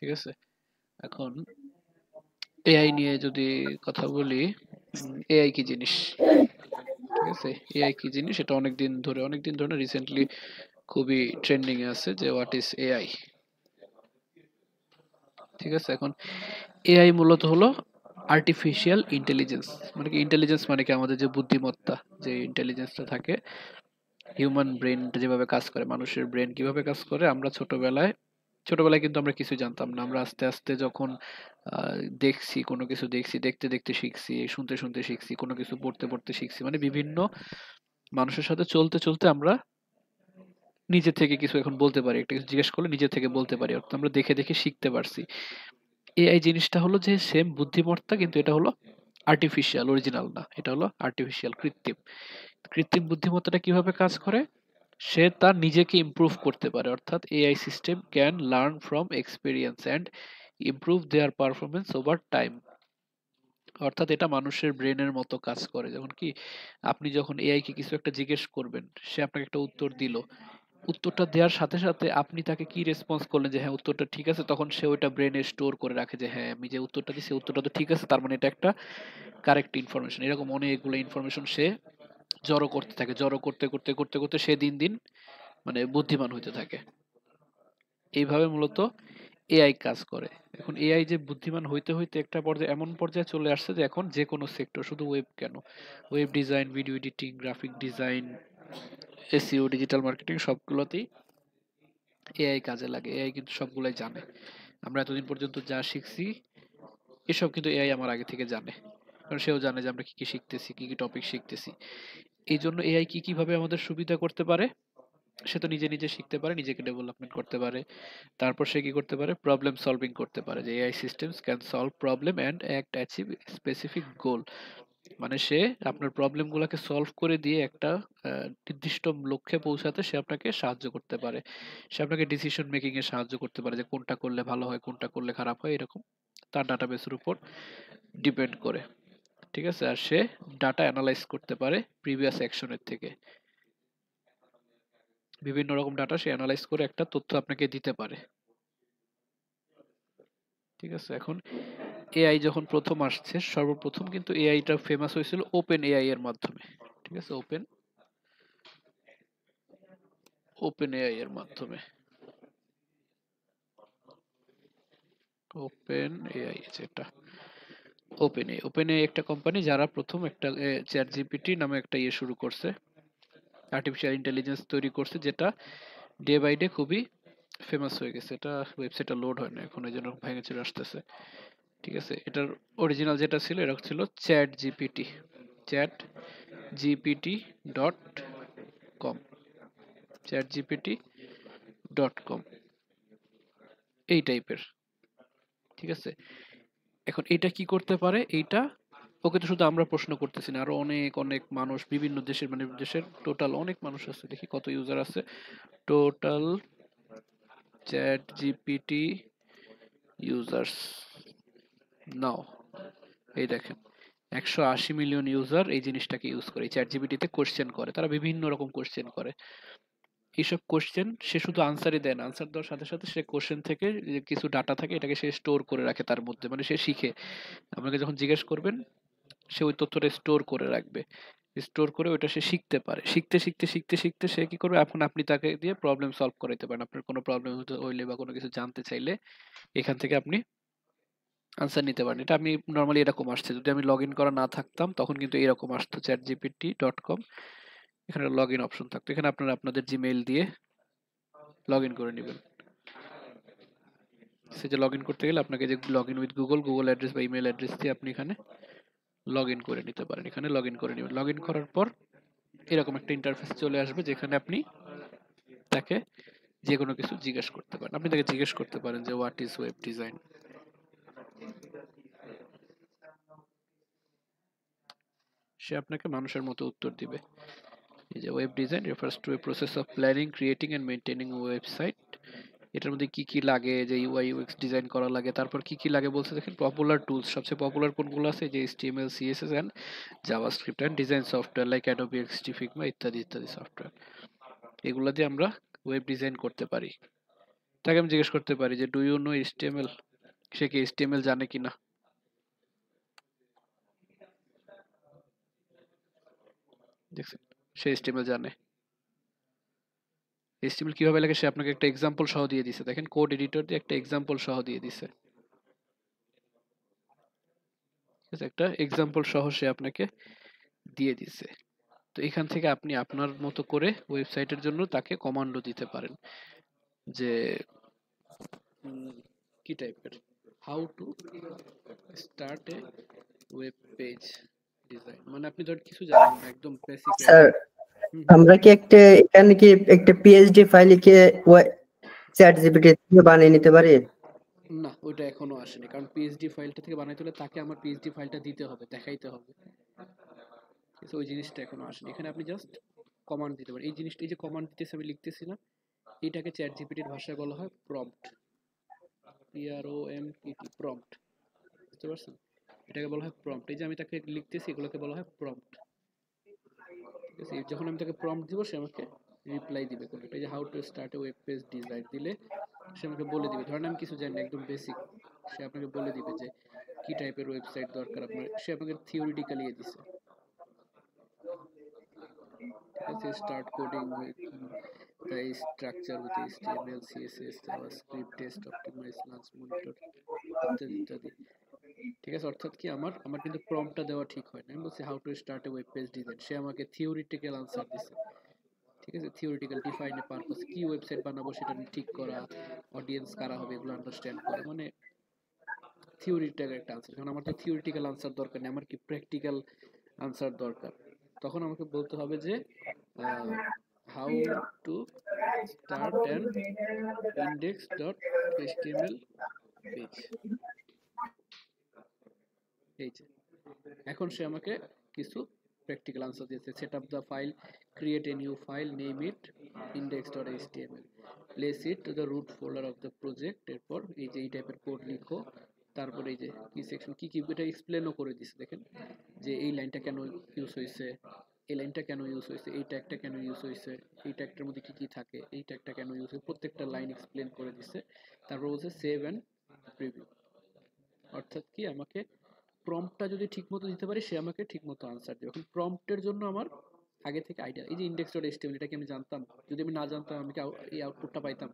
ঠিক আছে? এখন এআই নিয়ে যদি কথা বলি, এআই কি জিনিস? ঠিক আছে, এআই কি জিনিস এটা অনেকদিন ধরে না, রিসেন্টলি খুবই ট্রেন্ডিং এ আছে যে হোয়াট ইজ এআই। ঠিক আছে, এখন এআই মূলত হলো আর্টিফিশিয়াল ইন্টেলিজেন্স। মানে কি ইন্টেলিজেন্স, মানে কি আমাদের যে বুদ্ধিমত্তা, যে ইন্টেলিজেন্সটা থাকে, হিউম্যান ব্রেনটা যেভাবে কাজ করে, মানুষের ব্রেন কিভাবে কাজ করে, আমরা ছোটবেলায় কিন্তু আমরা কিছু জানতাম না। আমরা আস্তে আস্তে যখন দেখছি, কোনো কিছু দেখছি, দেখতে দেখতে শিখছি, শুনতে শুনতে শিখছি, কোনো কিছু পড়তে পড়তে শিখছি, মানে বিভিন্ন মানুষের সাথে চলতে চলতে আমরা নিজে থেকে কিছু এখন বলতে পারি, একটা কিছু জিজ্ঞেস করলে নিজে থেকে বলতে পারি, অর্থাৎ আমরা দেখে দেখে শিখতে পারছি। এআই জিনিসটা হলো যে সেম বুদ্ধিমত্তা, কিন্তু এটা হলো আর্টিফিশিয়াল, অরিজিনাল না, এটা হলো আর্টিফিশিয়াল, কৃত্রিম। কৃত্রিম বুদ্ধিমত্তাটা কিভাবে কাজ করে? সে তার নিজেকে ইমপ্রুভ করতে পারে, অর্থাৎ AI system can learn from experience and improve there performance over time. অর্থাৎ এটা মানুষের ব্রেনের মতো কাজ করে। যেমন কি আপনি যখন এআই কে কিছু একটা জিজ্ঞেস করবেন, সে আপনাকে একটা উত্তর দিল, উত্তরটা দেওয়ার সাথে সাথে আপনি তাকে কি রেসপন্স করলেন যে হ্যাঁ উত্তরটা ঠিক আছে, তখন সে ওইটা ব্রেনে স্টোর করে রাখে যে হ্যাঁ আমি যে উত্তরটা দিচ্ছি উত্তরটা তো ঠিক আছে, তার মানে এটা একটা কারেক্ট ইনফরমেশন। এরকম অনেকগুলো ইনফরমেশন সে জড়ো করতে থাকে, জড়ো করতে করতে করতে করতে সে দিন দিন মানে বুদ্ধিমান হইতে থাকে। এইভাবে মূলত এআই কাজ করে। এখন এআই যে বুদ্ধিমান হইতে হইতে একটা পর্যায়ে, এমন পর্যায়ে চলে আসছে যে এখন যে কোনো সেক্টর, শুধু ওয়েব কেন, web design, video editing, graphic design, SEO, digital marketing, সবগুলোতেই এআই কাজে লাগে। এআই কিন্তু সবগুলাই জানে। আমরা এতদিন পর্যন্ত যা শিখছি এসব কিন্তু এআই আমার আগে থেকে জানে, কারণ সেও জানে যে আমরা কি কি শিখতেছি, কি কি টপিক শিখতেছি। এই জন্য এআই কি কিভাবে আমাদের সুবিধা করতে পারে, সে তো নিজে নিজে শিখতে পারে, নিজেকে ডেভেলপমেন্ট করতে পারে। তারপর সে কি করতে পারে, প্রবলেম সলভিং করতে পারে, যে AI systems can solve problem and act achieve specific goal. মানে সে আপনার প্রবলেম গুলাকে সলভ করে দিয়ে একটা নির্দিষ্ট লক্ষ্যে পৌঁছাতে সে আপনাকে সাহায্য করতে পারে। সে আপনাকে ডিসিশন মেকিং এ সাহায্য করতে পারে, যে কোনটা করলে ভালো হয়, কোনটা করলে খারাপ হয়, এরকম তার ডাটাবেসের উপর ডিপেন্ড করে। ঠিক আছে, আর সে ডাটা অ্যানালাইজ করতে পারে প্রিভিয়াস অ্যাকশনের থেকে। বিভিন্ন রকম ডাটা সে অ্যানালাইজ করে একটা তথ্য আপনাকে দিতে পারে। ঠিক আছে, এখন এআই যখন প্রথম আসছে, সর্বপ্রথম কিন্তু এআইটা ফেমাস হয়েছিল ওপেন এআই এর মাধ্যমে। ঠিক আছে, ওপেন এআই এর মাধ্যমে। ওপেন এআই যেটা, ওপেন এআই একটা কোম্পানি যারা প্রথম একটা চ্যাট জিপিটি নামে একটা ইয়ে শুরু করছে, আর্টিফিশিয়াল ইন্টেলিজেন্স তৈরি করছে, যেটা ডে বাই ডে খুবই ফেমাস হয়ে গেছে। এটা ওয়েবসাইটটা লোড হয় না এখন, এই জন্য ভেঙে চলে আসতেছে। ঠিক আছে, এটার অরিজিনাল যেটা ছিল এটা ছিল ChatGPT dot com, ChatGPT, এই টাইপের। ঠিক আছে, এখন এটা কি করতে পারে, এইটা ওকে তো শুধু আমরা প্রশ্ন করতেছি না, আরো অনেক অনেক মানুষ বিভিন্ন দেশের, মানে দেশের টোটাল অনেক মানুষ আছে, দেখি কত ইউজার আছে টোটাল চ্যাট জিপিটি ইউজার্স নাও। এই দেখেন 180 মিলিয়ন ইউজার এই জিনিসটাকে ইউজ করে, চ্যাট জিপিটিতে কোশ্চেন করে, তারা বিভিন্ন রকম কোশ্চেন করে। এইসব কোশ্চেন সে শুধু আনসারই দেয় না, আনসার দেওয়ার সাথে সাথে সে কোশ্চেন থেকে যে কিছু ডাটা থাকে এটাকে সে স্টোর করে রাখে তার মধ্যে, মানে সে শিখে। আপনাকে যখন জিজ্ঞেস করবেন সে ওই তথ্যটা স্টোর করে রাখবে, স্টোর করে ওইটা সে শিখতে পারে। শিখতে শিখতে শিখতে শিখতে সে কি করবে, এখন আপনি তাকে দিয়ে প্রবলেম সলভ করাইতে পারেন, আপনার কোনো প্রবলেম হইলে বা কোনো কিছু জানতে চাইলে এখান থেকে আপনি আনসার নিতে পারেন। এটা আমি নর্মালি এরকম আসছে, যদি আমি লগ ইন করা না থাকতাম তখন কিন্তু এরকম আসতো চ্যাট জিপিটি.com, এখানে লগ ইন অপশন থাকতো, এখানে আপনারা আপনাদের জিমেইল দিয়ে লগ ইন করে নেবেন। সে যে লগ ইন করতে গেলে আপনাকে যে log in with Google address বা ইমেল অ্যাড্রেস দিয়ে আপনি এখানে লগ ইন করে নিতে পারেন। এখানে লগ ইন করে নেবেন, লগ ইন করার পর এরকম একটা ইন্টারফেস চলে আসবে, যেখানে আপনি তাকে যে কোনো কিছু জিজ্ঞেস করতে পারেন। আপনি তাকে জিজ্ঞেস করতে পারেন যে হোয়াট ইজ ওয়েব ডিজাইন, সে আপনাকে মানুষের মতো উত্তর দিবে। এই যে web design refers to a process of planning, creating and maintaining website. এটার মধ্যে কি কি লাগে, যে ইউআই ইউএক্স ডিজাইন করা লাগে, তারপর কি কি লাগে বলছে দেখেন, পপুলার টুলস, সবচেয়ে পপুলার কোনগুলো আছে, যে HTML, CSS and JavaScript and design software like Adobe XD Figma ইত্যাদি ইত্যাদি সফটওয়্যার। এগুলো দিয়ে আমরা ওয়েব ডিজাইন করতে পারি। তাকে আমি জিজ্ঞেস করতে পারি যে ডু ইউ নো এইচটিএমএল, সে কি এইচটিএমএল জানে কিনা। দেখছেন, সে এইচটিএমএল জানে। এইচটিএমএল কিভাবে লেখে সে আপনাকে একটা এক্সাম্পল সহ দিয়ে দিছে, দেখেন কোড এডিটর দিয়ে একটা এক্সাম্পল সহ দিয়ে দিছে, ঠিক আছে, একটা এক্সাম্পল সহ সে আপনাকে দিয়ে দিছে। তো এখান থেকে আপনি আপনার মতো করে ওয়েবসাইটের জন্য তাকে কমান্ডও দিতে পারেন যে কি টাইপের, how to start a web page design, মানে আপনি ধর কিছু জানেন না, একদম বেসিক স্যার আমরা কি একটা এখানে কি একটা পিএইচডি ফাইল লিখে চ্যাট জিপিটি থেকে বানিয়ে নিতে পারি? না, ওইটা এখনো আসেনি, কারণ পিএইচডি ফাইলটা থেকে বানাইতে হলে তাকে আমার পিএইচডি ফাইলটা দিতে হবে, দেখাইতে হবে, ঠিক আছে, ওই জিনিসটা এখনো আসেনি। এখানে আপনি জাস্ট কমান্ড দিতে পারেন, এই জিনিসটা, এই যে কমান্ড দিতেছি আমি লিখতেছি না, এটাকে চ্যাট জিপিটির ভাষায় বলা হয় প্রম্পট, PROMPT, প্রম্পট, বুঝতে পারছেন, এটাকে বলা হয় প্রম্পট। এই যে আমি তাকে লিখতেছি, এগুলোকে বলা হয় প্রম্পট, ঠিক আছে। যখন আমি তাকে প্রম্পট দিব সে আমাকে রিপ্লাই দিবে কোনো একটা, এই যে how to start a web page design দিলে সে আমাকে বলে দিবে, ধরেন আমি কিছু জানি না, একদম বেসিক, সে আপনাকে বলে দিবে যে কি টাইপের ওয়েবসাইট দরকার আপনার, সে আপনাকে থিওরিটিক্যালি দিছে, ঠিক আছে, start coding with the structure with HTML CSS JavaScript test optimise launch monitor ইত্যাদি ইত্যাদি, ঠিক আছে। অর্থাৎ কি আমার আমার কিন্তু প্রম্পটটা দেওয়া ঠিক হয় না, আমি বলছি how to start a web page design, সে আমাকে থিওরিটিক্যাল আনসার দিছে, ঠিক আছে, থিওরিটিক্যাল ডিফাইন এ পারপাস, কি ওয়েবসাইট বানাবো সেটা ঠিক করা, অডিয়েন্স কারা হবে এগুলো আন্ডারস্ট্যান্ড করা, মানে থিওরিটিক্যাল একটা আনসার। কারণ আমার তো থিওরিটিক্যাল আনসার দরকার নেই, আমার কি প্র্যাকটিক্যাল আনসার দরকার। তখন আমাকে বলতে হবে যে how to start an index dot HTML page, এই যে এখন সে আমাকে কিছু প্র্যাকটিক্যাল আনসার দিয়েছে, set up the file, create a new file, name it index.html, place it to the root folder of the project, এরপর এই যে এই টাইপের কোড লিখো, তারপরে এই যে কি সেকশন কি কি এটা এক্সপ্লেনও করে দিছে, দেখেন যে এই লাইনটা কেন ইউজ হয়েছে, এই লাইনটা কেন ইউজ হয়েছে, এই ট্যাগটা কেন ইউজ হয়েছে, এই ট্যাগটার মধ্যে কি কি থাকে, এই ট্যাগটা কেন ইউজ হয়েছে, প্রত্যেকটা লাইন এক্সপ্লেন করে দিছে। তারপর বলছে সেভ অ্যান্ড প্রিভিউ, অর্থাৎ কি আমাকে প্রম্পটটা যদি ঠিকমতো দিতে পারি সে আমাকে ঠিকমতো আনসার দেবে। এখন প্রম্পটের জন্য আমার আগে থেকে আইডিয়া, এই যে index.html এটা কি আমি জানতাম, যদি আমি না জানতাম আমি কি এই আউটপুটটা পাইতাম,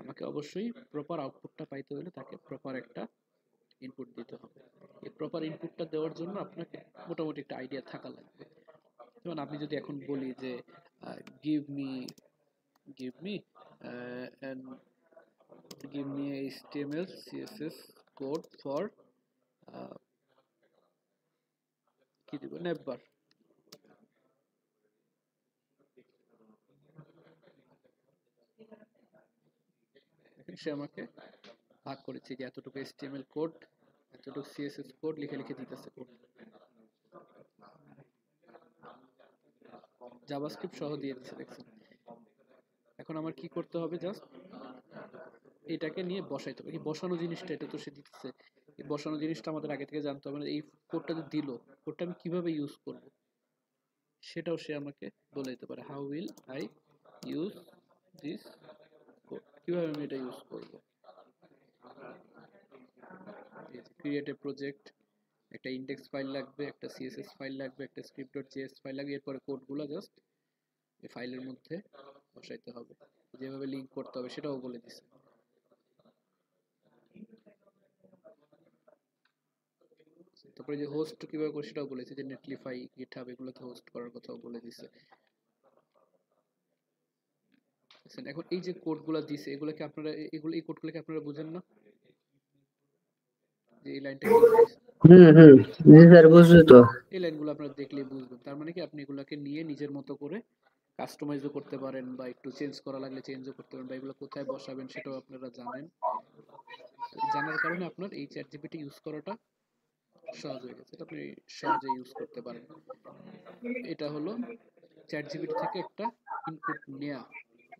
আমাকে অবশ্যই প্রপার আউটপুটটা পাইতে হলে তাকে প্রপার একটা ইনপুট দিতে হবে। এই প্রপার ইনপুটটা দেওয়ার জন্য আপনাকে মোটামুটি একটা আইডিয়া থাকা লাগবে। যেমন আপনি যদি এখন বলি যে give me give me and give me a HTML CSS code for কি দিব, নেভার, সে আমাকে ভাগ করেছে যে এতটুকু HTML কোড, এতটুকু CSS কোড লিখে লিখে দিতেছে কোড, জাভাস্ক্রিপ্ট সহ দিয়ে দিচ্ছে, দেখছেন। এখন আমার কি করতে হবে, জাস্ট এটাকে নিয়ে বসাইতে হবে, এই বসানো জিনিসটা এটা তো সে দিতেছে, এই বসানো জিনিসটা আমাদের আগে থেকে জানতে হবে, এই কোডটা যে দিল, কোডটা আমি কিভাবে ইউজ করব সেটাও সে আমাকে বলে দিতে পারে, how will I use this code, কিভাবে আমি এটা ইউজ করব, ক্রিয়েট এ প্রজেক্ট, একটা ইন্ডেক্স ফাইল লাগবে, একটা সিএসএস ফাইল লাগবে, একটা script.js ফাইল লাগবে, এরপরে কোডগুলো জাস্ট এই ফাইলের মধ্যে বসাইতে হবে, যেভাবে লিংক করতে হবে সেটাও বলে দিছে। তারপরে যে হোস্ট কিভাবে করে সেটাও বলেছে, যে নেটলিফাই, গিটহাব এগুলোতে হোস্ট করার কথাও বলে দিছে। এখন এই যে কোডগুলো দিছে এগুলোকে আপনারা এই কোডগুলোকে আপনারা বুঝেন না, যে এই লাইনটা কি বলছে, জি স্যার বুঝছি তো। এই লাইনগুলো আপনারা দেখলেই বুঝবেন। তার মানে কি আপনি এগুলোকে নিয়ে নিজের মতো করে কাস্টমাইজও করতে পারেন, বা একটু চেঞ্জ করা লাগলে চেঞ্জও করতে পারেন, বা এগুলো কোথায় বসাবেন সেটাও আপনারা জানেন। জানার কারণে আপনার এই চ্যাট জিপিটি ইউজ করাটা সহজ হয়ে গেছে, এটা আপনি সহজে ইউজ করতে পারেন। এটা হলো চ্যাট জিপিটি থেকে একটা ইনপুট নেয়া,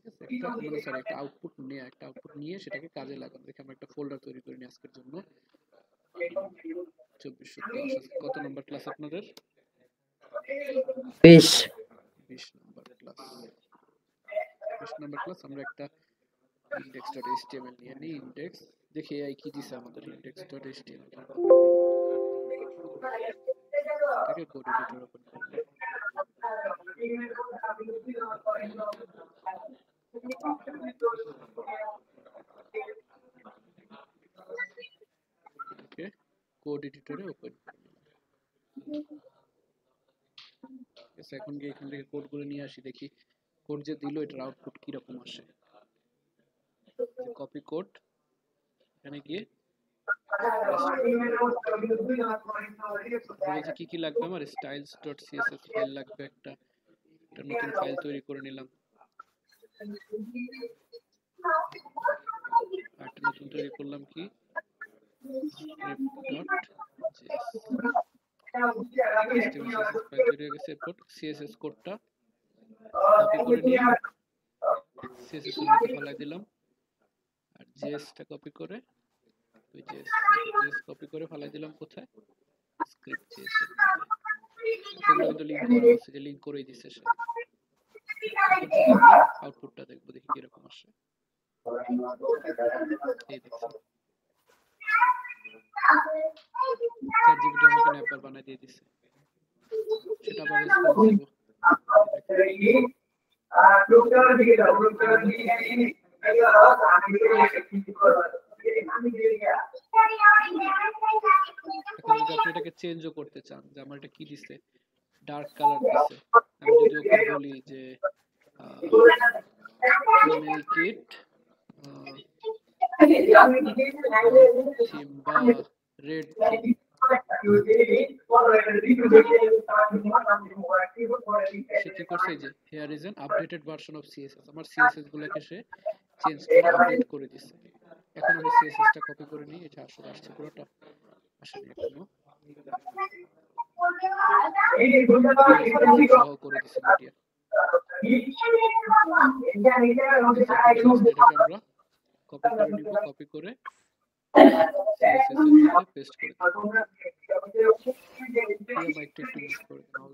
ঠিক আছে, একটা মানে সরি একটা আউটপুট নেয়া, একটা আউটপুট নিয়ে সেটাকে কাজে লাগানো। দেখে আমরা একটা ফোল্ডার তৈরি করে নিই আজকের জন্য, 2410। আজকে কত নম্বর ক্লাস আপনাদের? 20। 20 নম্বর ক্লাস। 20 নম্বর ক্লাস। আমরা একটা index.html নিয়ে নি ইন্ডেক্স দেখি এআই কি দিছে আমাদের index.html এটাকে কোড এডিটর ওপেন করলাম ওকে কোড এডিটরে ওপেন এখন গিয়ে এখান থেকে কোড গুলো নিয়ে আসি দেখি কোড যে দিল এটার আউটপুট কি রকম আসে কপি কোড এখানে গিয়ে বলছে কি কি লাগবে আমার styles.css ফাইল লাগবে একটা নতুন ফাইল তৈরি করে নিলাম একটা নতুন তৈরি করলাম কি script.js ফাইল তৈরি হয়ে গেছে এরপর css কোডটা কপি করে নিয়ে css এর মধ্যে ফেলাই দিলাম আর js টা কপি করে ওই js কপি করে ফেলাই দিলাম কোথায় স্ক্রিপ্ট js এর মধ্যে কিন্তু লিংক করা আছে যে লিংক করেই দিছে সে আউটপুটটা দেখবো দেখি কি রকম আসে এই দেখছি চ্যাট জিপিটি আমাকে ন্যাপার বানাই দিয়ে দিছে সেটা আবার রেসপন্স দিব এখন যদি আপনি এটাকে চেঞ্জও করতে চান যে আমার এটা কি দিছে ডার্ক কালার দিছে আমি যদি ওকে বলি যে মেক ইট সিম্বা রেড সে কি করছে যে here is an updated version of CSS আমার সিএসএস গুলোকে সে চেঞ্জ করে আপডেট করে দিছে এখন আমি সিএসএস টা কপি করে নিই এটা আসলে আসছে পুরোটা আসলে এখনো করে দিছে মিডিয়া এটাকে আমরা কপি করে নিব কপি করে সিএসএস এর মধ্যে পেস্ট করে দেব এই মাইকটা একটু মিউট করে দাও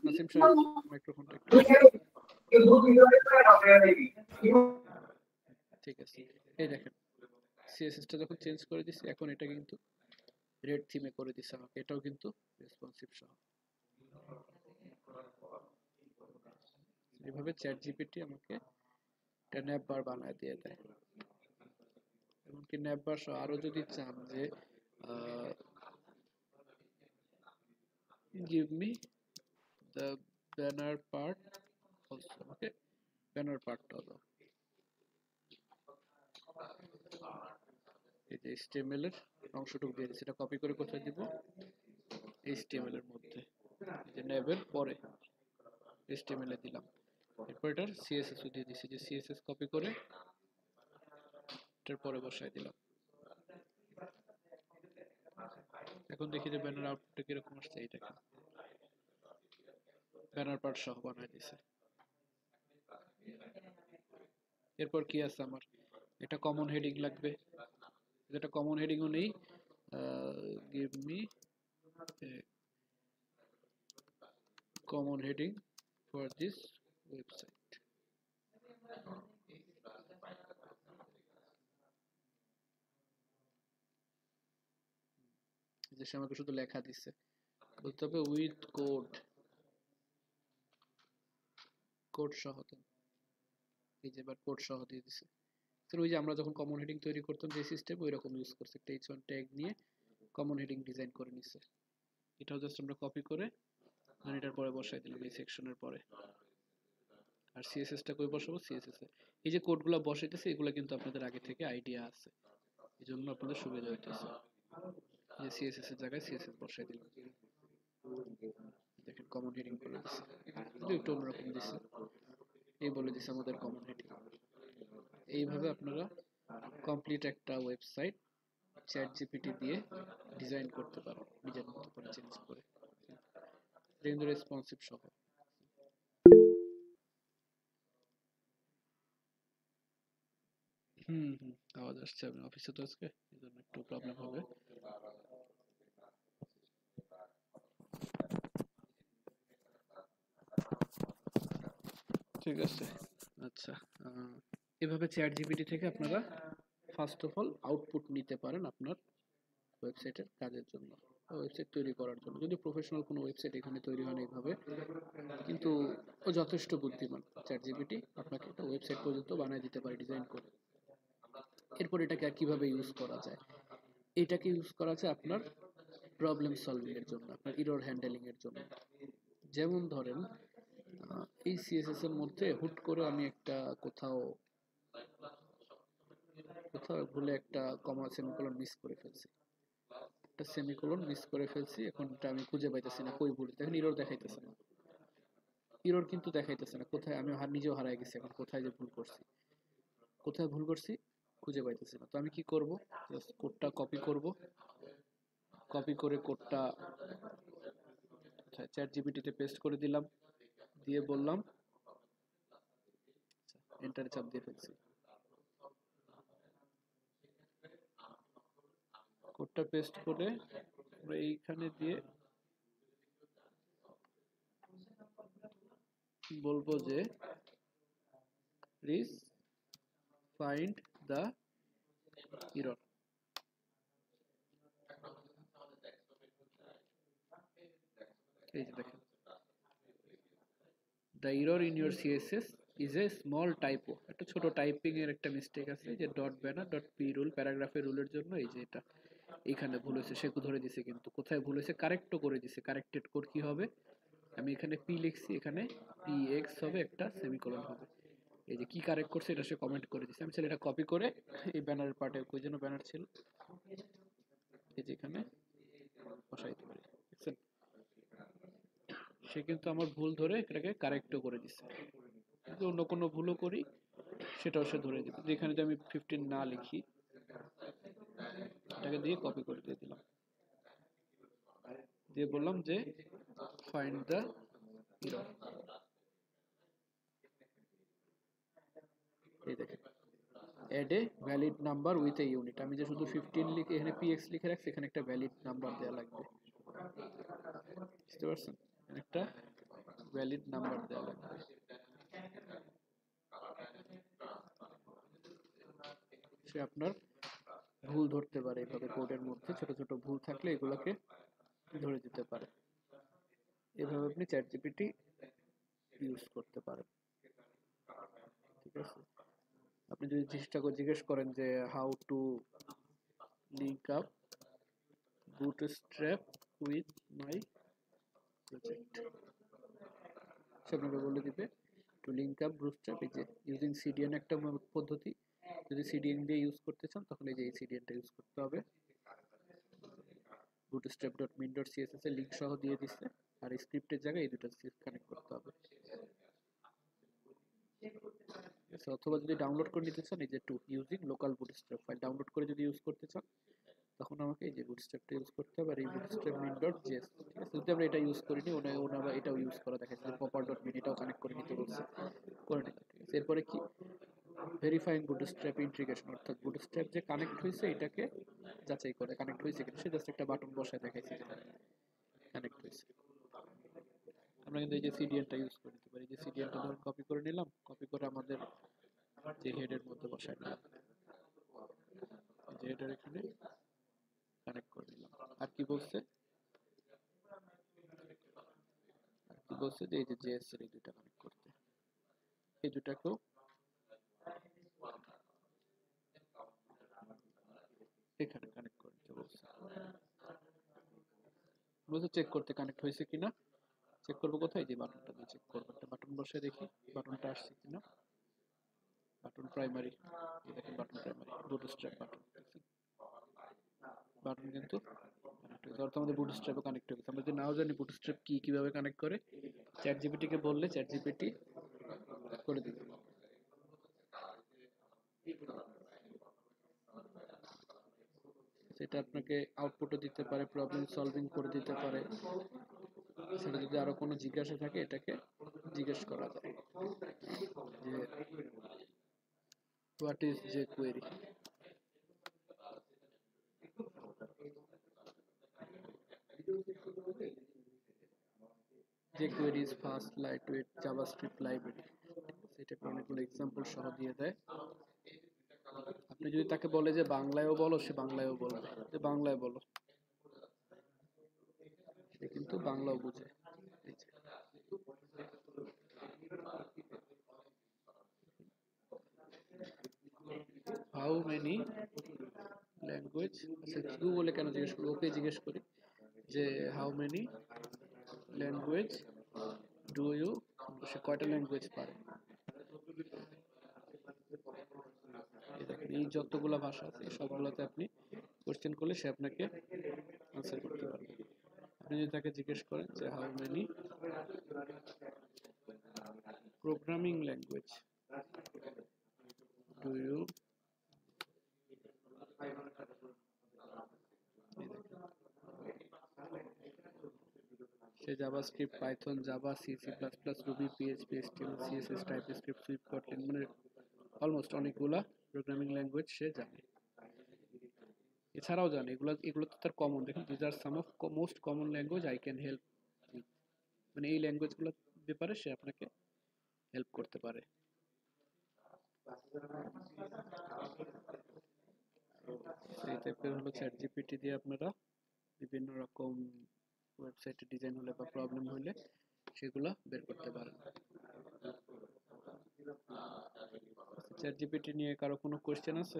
নাসিম সাহেব মাইক্রোফোনটা একটু ঠিক আছে এই দেখেন সিএসএস টা যখন চেঞ্জ করে দিছি এখন এটা কিন্তু রেড থিমে করে দিছে আমাকে এটাও কিন্তু রেসপন্সিভ সহ এইভাবে চ্যাট জিপিটি আমাকে একটা ন্যাপ বার বানায় দিয়ে দেয় এমনকি ন্যাপ বার সহ আরো যদি চান যে give me the banner part also okay banner part হলো এই যে HTML এর অংশটুকু দিয়ে দিচ্ছি এটা কপি করে কোথায় দিব HTML এর মধ্যে এই যে ন্যাবের পরে HTML এ দিলাম এরপর এটার CSS ও দিয়ে দিছি যে CSS কপি করে এটার পরে বসাই দিলাম এখন দেখি যে ব্যানার আউটপুটটা কি রকম আসছে এইটা ব্যানার পার্ট সহ বানাই দিয়েছে এরপর কি আছে আমার এটা কমন হেডিং লাগবে যেটা কমন হেডিং ও নেই give me a common heading for this website যে আমাকে শুধু লেখা দিছে বলতে হবে উইথ কোড সহ এই যে এবার কোড সহ দিয়ে দিছে তো ওই যে আমরা যখন কমন হেডিং তৈরি করতাম যে সিস্টেম ওই রকম ইউজ করছে একটা h1 ট্যাগ নিয়ে কমন হেডিং ডিজাইন করে নিছে এটাও জাস্ট আমরা কপি করে এটার পরে বসাই দিলাম এই সেকশনের পরে আর সিএসএস টা কই বসাবো সিএসএস এ এই যে কোডগুলো বসাইতেছে এগুলো কিন্তু আপনাদের আগে থেকে আইডিয়া আছে এজন্য আপনাদের সুবিধা হইতেছে যে সিএসএস এর জায়গায় সিএসএস বসাই দিলাম দেখেন কমন হেডিং করে দিছে কিন্তু একটু অন্যরকম দিছে এই বলে দিছে আমাদের কমন হেডিং এইভাবে আপনারা কমপ্লিট একটা ওয়েবসাইট চ্যাট জিপিটি দিয়ে ডিজাইন করতে পারেন নিজের মতো করে চেঞ্জ করে কিন্তু রেসপন্সিভ সহ আওয়াজ আসছে আমি অফিসে তো আজকে এজন্য একটু প্রবলেম হবে ঠিক আছে আচ্ছা, এভাবে চ্যাট জিপিটি থেকে আপনারা ফার্স্ট অফ অল আউটপুট নিতে পারেন আপনার ওয়েবসাইটের কাজের জন্য, ওয়েবসাইট তৈরি করার জন্য। যদি প্রফেশনাল কোনো ওয়েবসাইট এখানে তৈরি হয় না এইভাবে, কিন্তু ও যথেষ্ট বুদ্ধিমান। চ্যাট জিপিটি আপনাকে একটা ওয়েবসাইট পর্যন্ত বানিয়ে দিতে পারে ডিজাইন করে। এরপর এটাকে আর কিভাবে ইউজ করা যায়, এটাকে ইউজ করা যায় আপনার প্রবলেম সলভিং এর জন্য, আপনার ইরর হ্যান্ডেলিং এর জন্য। যেমন ধরেন এই সিএসএস এর মধ্যে হুট করে আমি একটা কোথাও কোথাও ভুলে একটা কমা সেমিকোলন মিস করে ফেলছি, একটা সেমিকোলন মিস করে ফেলছি, এখন এটা আমি খুঁজে পাইতেছি না কই ভুল, দেখেন ইরর দেখাইতেছে না, ইরর কিন্তু দেখাইতেছে না কোথায়, আমি নিজেও হারাই গেছি এখন কোথায় যে ভুল করছি, কোথায় ভুল করছি খুঁজে পাইতেছি না। তো আমি কি করব, জাস্ট কোডটা কপি করব, কপি করে কোডটা চ্যাট জিপিটিতে পেস্ট করে দিলাম, দিয়ে বললাম এন্টারে চাপ দিয়ে ফেলছি, কোডটা পেস্ট করে আমরা এইখানে দিয়ে বলবো যে প্লিজ ফাইন্ড দ্য এরর। এই যে দেখেন, the error in your CSS is a small typo, একটা ছোট টাইপিং এর একটা মিস্টেক আছে, যে dot banner dot p rule প্যারাগ্রাফের রুলের জন্য এই যে এটা এখানে ভুল হয়েছে, সে ধরে দিছে, কিন্তু কোথায় ভুল হয়েছে কারেক্টও করে দিছে। কারেক্টেড কোড কি হবে, আমি এখানে পি লিখছি, এখানে পি এক্স হবে, একটা সেমিকোলন হবে। এই যে কি কারেক্ট করছে এটা সে কমেন্ট করে দিছে, আমি চাইলে এটা কপি করে এই ব্যানারের পার্টে, কই যেন ব্যানার ছিল, এই যে এখানে বসাইতে পারি, দেখছেন সে কিন্তু আমার ভুল ধরে এটাকে কারেক্টও করে দিচ্ছে। যদি অন্য কোনো ভুলও করি সেটাও সে ধরে দিবে। যেখানে যদি আমি 15 না লিখি, এটাকে দিয়ে কপি করে দিয়ে দিলাম, দিয়ে বললাম যে ফাইন্ড দ্য এরর। এই দেখেন, add a valid number with a unit, আমি যে শুধু 15 লিখে এখানে পিএক্স লিখে রাখছি, এখানে একটা ভ্যালিড নাম্বার দেওয়া লাগবে, বুঝতে পারছেন, একটা ভ্যালিড নাম্বার দেওয়া লাগবে। সে আপনার ভুল ধরতে পারে, এভাবে কোডের মধ্যে ছোট ছোট ভুল থাকলে এগুলোকে ধরে দিতে পারে। এভাবে আপনি চ্যাট জিপিটি ইউজ করতে পারেন, ঠিক আছে। আপনি যদি চেষ্টা করে জিজ্ঞেস করেন যে how to link up Bootstrap with my project, সে আপনাকে বলে দিবে টু লিঙ্ক আপ বুটস্ট্র্যাপ, এই যে ইউজিং সিডিএন একটা পদ্ধতি, যদি সিডিএন দিয়ে ইউজ করতে চান তখন এই যে এই সিডিএনটা ইউজ করতে হবে। bootstrap.min.css এর লিংক সহ দিয়ে দিচ্ছে, আর স্ক্রিপ্টের জায়গায় এই দুটো কানেক্ট করতে হবে। অথবা যদি ডাউনলোড করে নিতে চান, এই যে two using local bootstrap file download করে যদি ইউজ করতে চান তখন আমাকে এই যে বুটস্ট্র্যাপটা ইউজ করতে হবে, আর এই bootstrap.min.js, ঠিক আছে। যদি আমরা এটা ইউজ করিনি, ওনারা এটাও ইউজ করা দেখাচ্ছে, popper.min এটাও কানেক্ট করে নিতে বলছে, করে নিতে, ঠিক আছে। এরপরে কি ভেরিফাইং বুটস্ট্র্যাপ ইন্টিগ্রেশন, অর্থাৎ বুটস্ট্র্যাপ যে কানেক্ট হয়েছে এটাকে যাচাই করে কানেক্ট হয়েছে কিনা, সে জাস্ট একটা বাটন বসায় দেখাইছে যে কানেক্ট হয়েছে। আমরা কিন্তু এই যে সিডিএনটা ইউজ করে নিতে পারি, যে সিডিএনটা ধরুন কপি করে নিলাম, কপি করে আমাদের যে হেডের মধ্যে বসায় নিলাম, যে হেডের এখানে কানেক্ট করে নিলাম। আর কি বলছে, আর কি বলছে যে এই যে জেএস এর এই দুটো কানেক্ট করতে, এই দুটাকেও এখানে কানেক্ট করে নিতে বলছে, বলছে চেক করতে কানেক্ট হয়েছে কিনা। চেক করবো কোথায়, যে বাটনটা দিয়ে চেক করবো, একটা বাটন বসে দেখি বাটনটা আসছে কিনা। বাটন প্রাইমারি, দেখেন button primary bootstrap button, button কিন্তু কানেক্ট হয়েছে, অর্থাৎ আমাদের বুটস্ট্র্যাপে কানেক্ট হয়ে গেছে। আমরা যদি নাও জানি বুটস্ট্র্যাপ কি কিভাবে কানেক্ট করে, চ্যাট জিপিটি কে বললে চ্যাট জিপিটি করে দিবে। সেটা আপনাকে আউটপুটও দিতে পারে, প্রবলেম সলভিং করে দিতে পারে। সেটা যদি আরো কোনো জিজ্ঞাসা থাকে এটাকে জিজ্ঞেস করা যায় যে হোয়াট ইজ যে query, jQuery is fast lightweight JavaScript library, এটা অনেকগুলো এক্সাম্পল সহ দিয়ে দেয়। আপনি যদি তাকে বলে যে বাংলায়ও বলো, সে বাংলায়ও বলবে যে বাংলায় বলো, সে কিন্তু বাংলাও বুঝে। হাউ মেনি ল্যাঙ্গুয়েজ, আচ্ছা গুগলে কেন জিজ্ঞেস করি, ওকে জিজ্ঞেস করি যে how many language do you, সে কয়টা ল্যাঙ্গুয়েজ পারে। এই যতগুলো ভাষা আছে সবগুলোতে আপনি কোশ্চেন করলে সে আপনাকে আনসার করতে পারবে। আপনি যদি তাকে জিজ্ঞেস করেন যে how many programming language do you, সে JavaScript, Python, Java, C, C plus plus, Ruby, PHP, HTML, CSS, TypeScript, Swift, Kotlin, মানে অলমোস্ট অনেকগুলা প্রোগ্রামিং ল্যাঙ্গুয়েজ সে জানে। এছাড়াও জানে এগুলো, এগুলো তো তার কমন। দেখুন this are some of most common language I can help, মানে এই ল্যাঙ্গুয়েজগুলোর ব্যাপারে সে আপনাকে হেল্প করতে পারে। এই টাইপের হলো চ্যাট জিপিটি দিয়ে আপনারা বিভিন্ন রকম ওয়েবসাইটে ডিজাইন হলে বা প্রবলেম হলে সেগুলো বের করতে পারেন। চ্যাট জিপিটি নিয়ে কারো কোনো কোয়েশ্চেন আছে?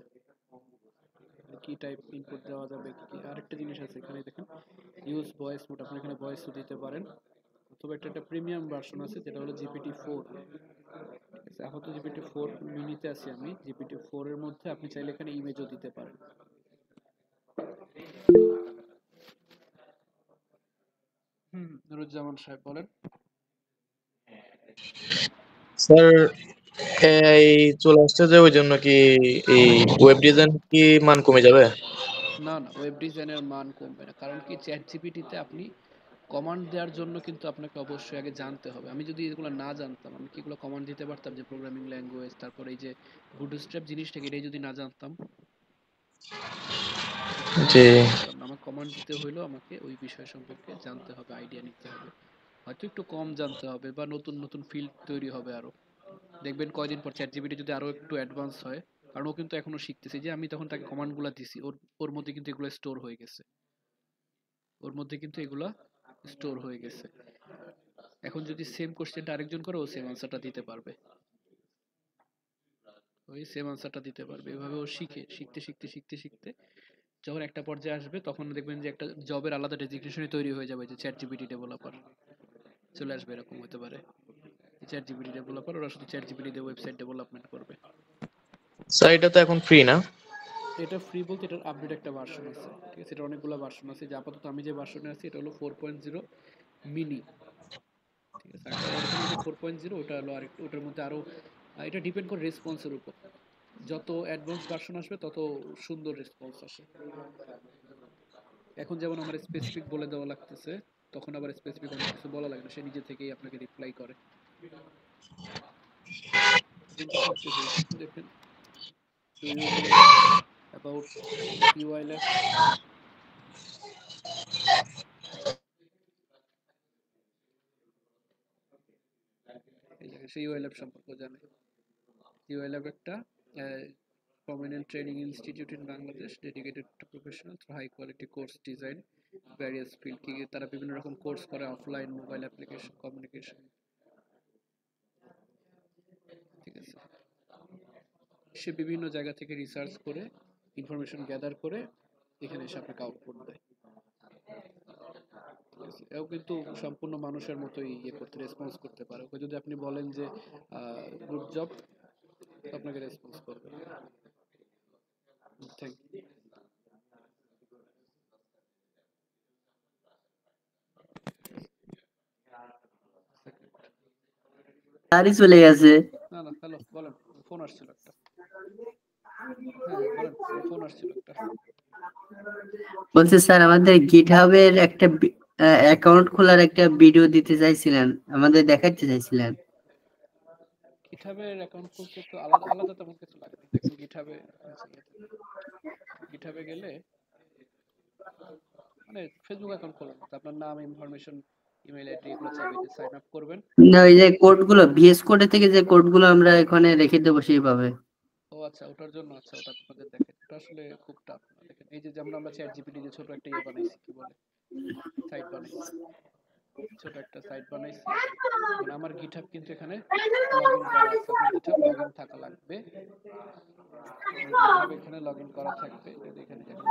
কি টাইপ ইনপুট দেওয়া যাবে, কি আরেকটা জিনিস আছে এখানে দেখেন, ইউজ ভয়েস মোড, আপনি এখানে ভয়েসও দিতে পারেন, অথবা একটা প্রিমিয়াম ভার্সন আছে যেটা হলো জিপিটি 4। এখন তো জিপিটি 4 মিনিতে আছি আমি, জিপিটি 4 এর মধ্যে আপনি চাইলে এখানে ইমেজও দিতে পারেন। নুরুজ্জামান সাহেব বলেন। স্যার এই চলে আসছে যে ওই জন্য কি এই ওয়েব ডিজাইন কি মান কমে যাবে? না না, ওয়েব ডিজাইনের মান কমবে না, কারণ কি চ্যাট জিপিটিতে আপনি কমান্ড দেওয়ার জন্য কিন্তু আপনাকে অবশ্যই আগে জানতে হবে। আমি যদি এগুলো না জানতাম আমি কি এগুলো কমান্ড দিতে পারতাম? যে প্রোগ্রামিং ল্যাঙ্গুয়েজ, তারপর এই যে বুটস্ট্র্যাপ জিনিসটাকে, এটাই যদি না জানতাম কমান্ড জি দিতে পারতাম না। আমার কমান্ড দিতে হইলেও আমাকে ওই বিষয় সম্পর্কে জানতে হবে, আইডিয়া নিতে হবে, হয়তো একটু কম জানতে হবে, বা নতুন নতুন ফিল্ড তৈরি হবে আরো। দেখবেন কয়দিন পর চ্যাট জিপিটি যদি আরো একটু অ্যাডভান্স হয়, কারণ ও কিন্তু এখনো শিখতেছে, যে আমি তখন তাকে কমান্ডগুলো দিছি, ওর ওর মধ্যে কিন্তু এগুলো স্টোর হয়ে গেছে, ওর মধ্যে কিন্তু এগুলা স্টোর হয়ে গেছে। এখন যদি সেম কোশ্চেনটা আরেকজন করে, ও সেম আনসারটা দিতে পারবে, ওই সেম আনসারটা দিতে পারবে। এভাবে ও শিখে, শিখতে শিখতে শিখতে শিখতে যখন একটা পর্যায়ে আসবে, তখন দেখবেন যে একটা জবের আলাদা ডেজিগনেশনই তৈরি হয়ে যাবে, যে চ্যাট জিপিটি ডেভেলপার চলে আসবে, এরকম হতে পারে। চ্যাট জিপিটি ডেভেলপার, ওরা শুধু চ্যাট জিপিটি দিয়ে ওয়েবসাইট ডেভেলপমেন্ট করবে। স্যার এটা তো এখন ফ্রি না? এটা ফ্রি বলতে এটার আপডেট একটা ভার্সন আছে, ঠিক আছে, এটা অনেকগুলো ভার্সন আছে, যে আপাতত আমি যে ভার্সনে আছি এটা হলো 4.0 মিনি, ঠিক আছে। একটা অরিজিনাল যে 4.0 ওটা হলো আরেকটু, ওটার মধ্যে আরো এটা ডিপেন্ড করে রেসপন্সের উপর, যত অ্যাডভান্স ভার্সন আসবে তত সুন্দর রেসপন্স আসে। এখন যেমন আমার স্পেসিফিক বলে দেওয়া লাগতেছে, তখন আবার স্পেসিফিক অনেক কিছু বলা লাগে না, সে নিজে থেকেই আপনাকে রিপ্লাই করে। কিন্তু শিখতেছে, দেখেন, do you know about UI lab? এই দেখেন, সে ইউআই ল্যাব সম্পর্কে জানে। ইউআই ল্যাব একটা prominent training institute in Bangladesh dedicated to professionals through high quality course design various field, কি তারা বিভিন্ন রকম কোর্স করে, অফলাইন, মোবাইল অ্যাপ্লিকেশন, কমিউনিকেশন, ঠিক আছে। সে বিভিন্ন জায়গা থেকে রিসার্চ করে, ইনফরমেশন গ্যাদার করে এখানে এসে আপনাকে আউটপুট দেয়, ঠিক আছে। এও কিন্তু সম্পূর্ণ মানুষের মতোই ইয়ে করতে, রেসপন্স করতে পারে। ওকে যদি আপনি বলেন যে গুড জব, আপনাকে রেসপন্স করবে। Thank you. তারই চলে গেছে। না না, হ্যালো, বলেন, ফোন আসছিল একটা। হ্যাঁ বলেন, ফোন আসছিল একটা। বলছে স্যার আমাদের গিটহাবের একটা অ্যাকাউন্ট খোলার একটা ভিডিও দিতে চাইছিলেন, আমাদের দেখাতে চাইছিলেন। গিটহাবের অ্যাকাউন্ট খুলতে তো আলাদা আলাদা তেমন কিছু লাগে না। দেখুন গিটহাবে, গিটহাবে গেলে মানে ফেসবুক অ্যাকাউন্ট খোলার মতো আপনার নাম, ইনফরমেশন, ইমেল আইডি এগুলো চাইবে যে সাইন আপ করবেন। না ওই যে কোডগুলো ভিএস কোডে থেকে যে কোডগুলো আমরা এখানে রেখে দেবো সেইভাবে। ও আচ্ছা, ওটার জন্য আচ্ছা, ওটা আপনাদের দেখেন, ওটা আসলে খুব টাফ না। দেখেন এই যে যেমন আমরা চ্যাট জিপিটি যে ছোট একটা ইয়ে বানাইছি, কি বলে, সাইট বানাইছি, ছোট একটা সাইট বানাইছি। মানে আমার গিটহাব কিন্তু এখানে লগ ইন করা আছে, আপনার গিটহাব লগ ইন থাকা লাগবে। গিটহাব এখানে লগ ইন করা থাকবে, যদি এখানে দেখেন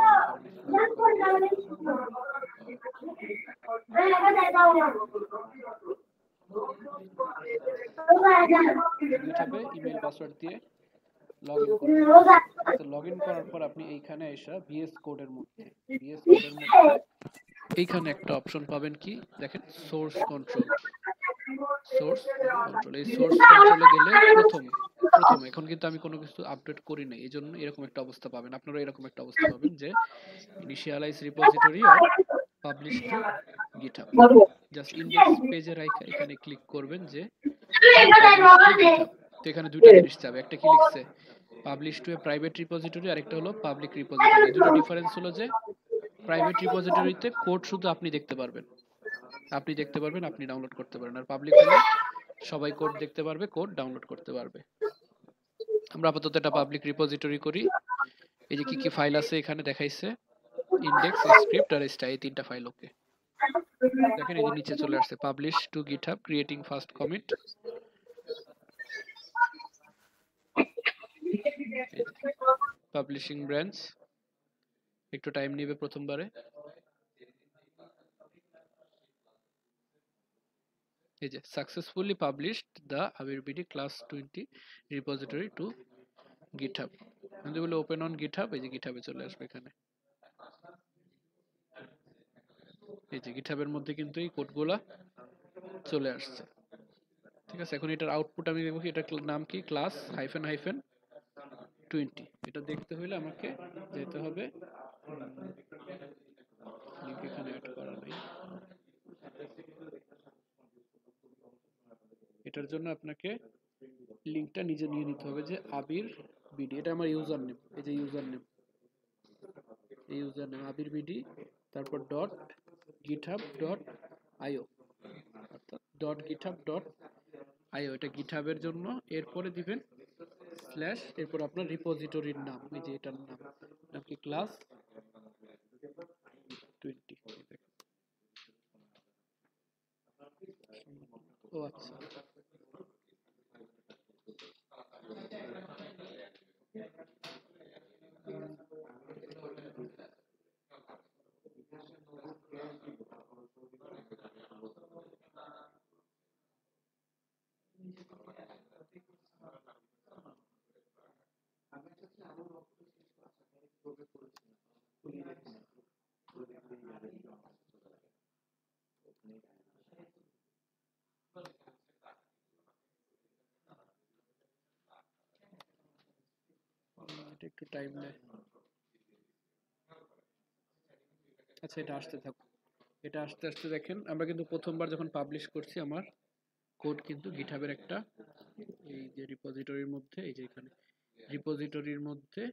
লগ ইন করা নেই, লগ ইন করে গিটহাবে ইমেল পাসওয়ার্ড দিয়ে লগ ইন করবেন। লগ ইন করার পর আপনি এইখানে এসে ভিএস কোডের মধ্যে এইখানে একটা অপশন পাবেন, কি দেখেন, সোর্স কন্ট্রোল। সোর্স কন্ট্রোল, এই সোর্স কন্ট্রোলে গেলে প্রথম এখন কিন্তু আমি কোনো কিছু আপডেট করি নাই, এই জন্য এরকম একটা অবস্থা পাবেন। আপনারা এরকম একটা অবস্থা পাবেন যে initialise repository or publish to GitHub. Just index পেজে রাখা এখানে ক্লিক করবেন যে তো এখানে দুইটা জিনিস চাবে, একটা কি লিখছে, publish to a private repository, আর একটা হলো পাবলিক রিপোজিটরি। দুটো ডিফারেন্স হলো যে প্রাইভেট রিপোজিটরিতে কোড শুধু আপনি দেখতে পারবেন, আপনি ডাউনলোড করতে পারেন, আর পাবলিক হলে সবাই কোড দেখতে পারবে, কোড ডাউনলোড করতে পারবে। আমরা আপাতত একটা পাবলিক রিপোজিটরি করি। এই যে কি কি ফাইল আছে এখানে দেখাইছে, ইন্ডেক্স, স্ক্রিপ্ট আর স্টাইল, এই তিনটা ফাইল। ওকে, দেখেন এই যে নিচে চলে আসছে publish to GitHub, creating first commit. Publishing branch, একটু টাইম নেবে প্রথমবারে। এই যে successfully published the Abir class 20 repository to GitHub. যদি বলে ওপেন অন গিটহাব, এই যে গিটহাবে চলে আসবে এখানে। এই যে গিটহাবের মধ্যে কিন্তু এই কোডগুলা চলে আসছে। ঠিক আছে, এখন এটার আউটপুট আমি দেখব, এটার নাম কি, ক্লাস হাইফেন হাইফেন 20। এটা দেখতে হলে আমাকে যেতে হবে, লিংক এখানে অ্যাড করা নেই, এটার জন্য আপনাকে লিংকটা নিজে নিয়ে নিতে হবে, যে আবির বিডি, এটা আমার ইউজার নেম, এই যে ইউজার নেম, এই ইউজার নেম আবির বিডি, তারপর ডট গিটহাব ডট আইও, অর্থাৎ ডট গিটহাব ডট আইও, এটা গিটহাবের জন্য। এরপরে দিবেন স্ল্যাশ, এরপর আপনার রিপোজিটরির নাম, এই যে এটার নাম কি, ক্লাস 20। ও আচ্ছা, এটা একটু টাইম নেয়। আচ্ছা, এটা আসতে থাকুক। এটা আস্তে আস্তে দেখেন, আমরা কিন্তু প্রথমবার যখন পাবলিশ করছি আমার কোড কিন্তু গিটহাবের একটা, এই যে রিপোজিটরির মধ্যে, এই যে এখানে রিপোজিটরির মধ্যে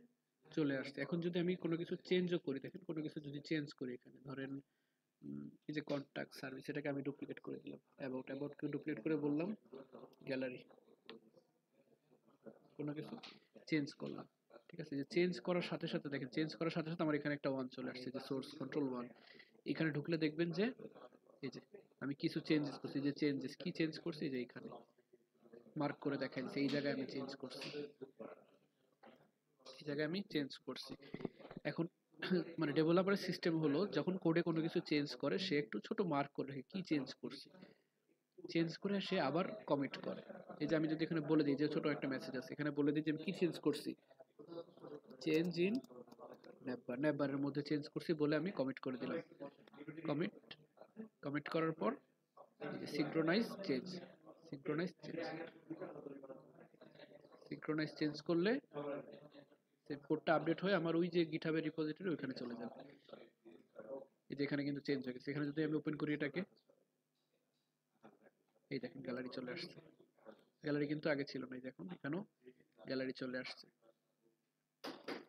চলে আসছে। এখন যদি আমি কোনো কিছু চেঞ্জও করি, দেখেন কোনো কিছু যদি চেঞ্জ করি, এখানে ধরেন এই যে কন্টাক্ট সার্ভিস, এটাকে আমি ডুপ্লিকেট করে দিলাম, অ্যাবাউটকে ডুপ্লিকেট করে বললাম গ্যালারি, কোনো কিছু চেঞ্জ করলাম। ঠিক আছে, যে চেঞ্জ করার সাথে সাথে দেখেন, চেঞ্জ করার সাথে সাথে আমার এখানে একটা 1 চলে আসছে, যে সোর্স কন্ট্রোল 1। এখানে ঢুকলে দেখবেন যে এই যে আমি কিছু চেঞ্জেস করছি, যে চেঞ্জেস কি চেঞ্জ করছি, যে এখানে মার্ক করে দেখাই দিচ্ছে, এই জায়গায় আমি চেঞ্জ করছি, এই জায়গায় আমি চেঞ্জ করছি। এখন মানে ডেভেলপারের সিস্টেম হলো, যখন কোডে কোনো কিছু চেঞ্জ করে সে একটু ছোট মার্ক করে রাখে কি চেঞ্জ করছে, চেঞ্জ করে সে আবার কমিট করে। এই যে আমি যদি এখানে বলে দিই, যে ছোট একটা মেসেজ আছে, এখানে বলে দিই যে আমি কি চেঞ্জ করছি, চেঞ্জ ইন নেভারের মধ্যে চেঞ্জ করছি বলে আমি কমিট করে দিলাম। কমিট কমিট করার পর সিনক্রোনাইজ চেঞ্জ, সিনক্রোনাইজ চেঞ্জ করলে সেই কোডটা আপডেট হয়ে আমার ওই যে গিটহাবের রিপোজিটরি ওখানে চলে যাবে। এই যে এখানে কিন্তু চেঞ্জ হয়ে গেছে। এখানে যদি আমি ওপেন করি এটাকে, এই দেখেন গ্যালারি চলে আসছে। গ্যালারি কিন্তু আগে ছিল না, এই দেখুন এখানেও গ্যালারি চলে আসছে।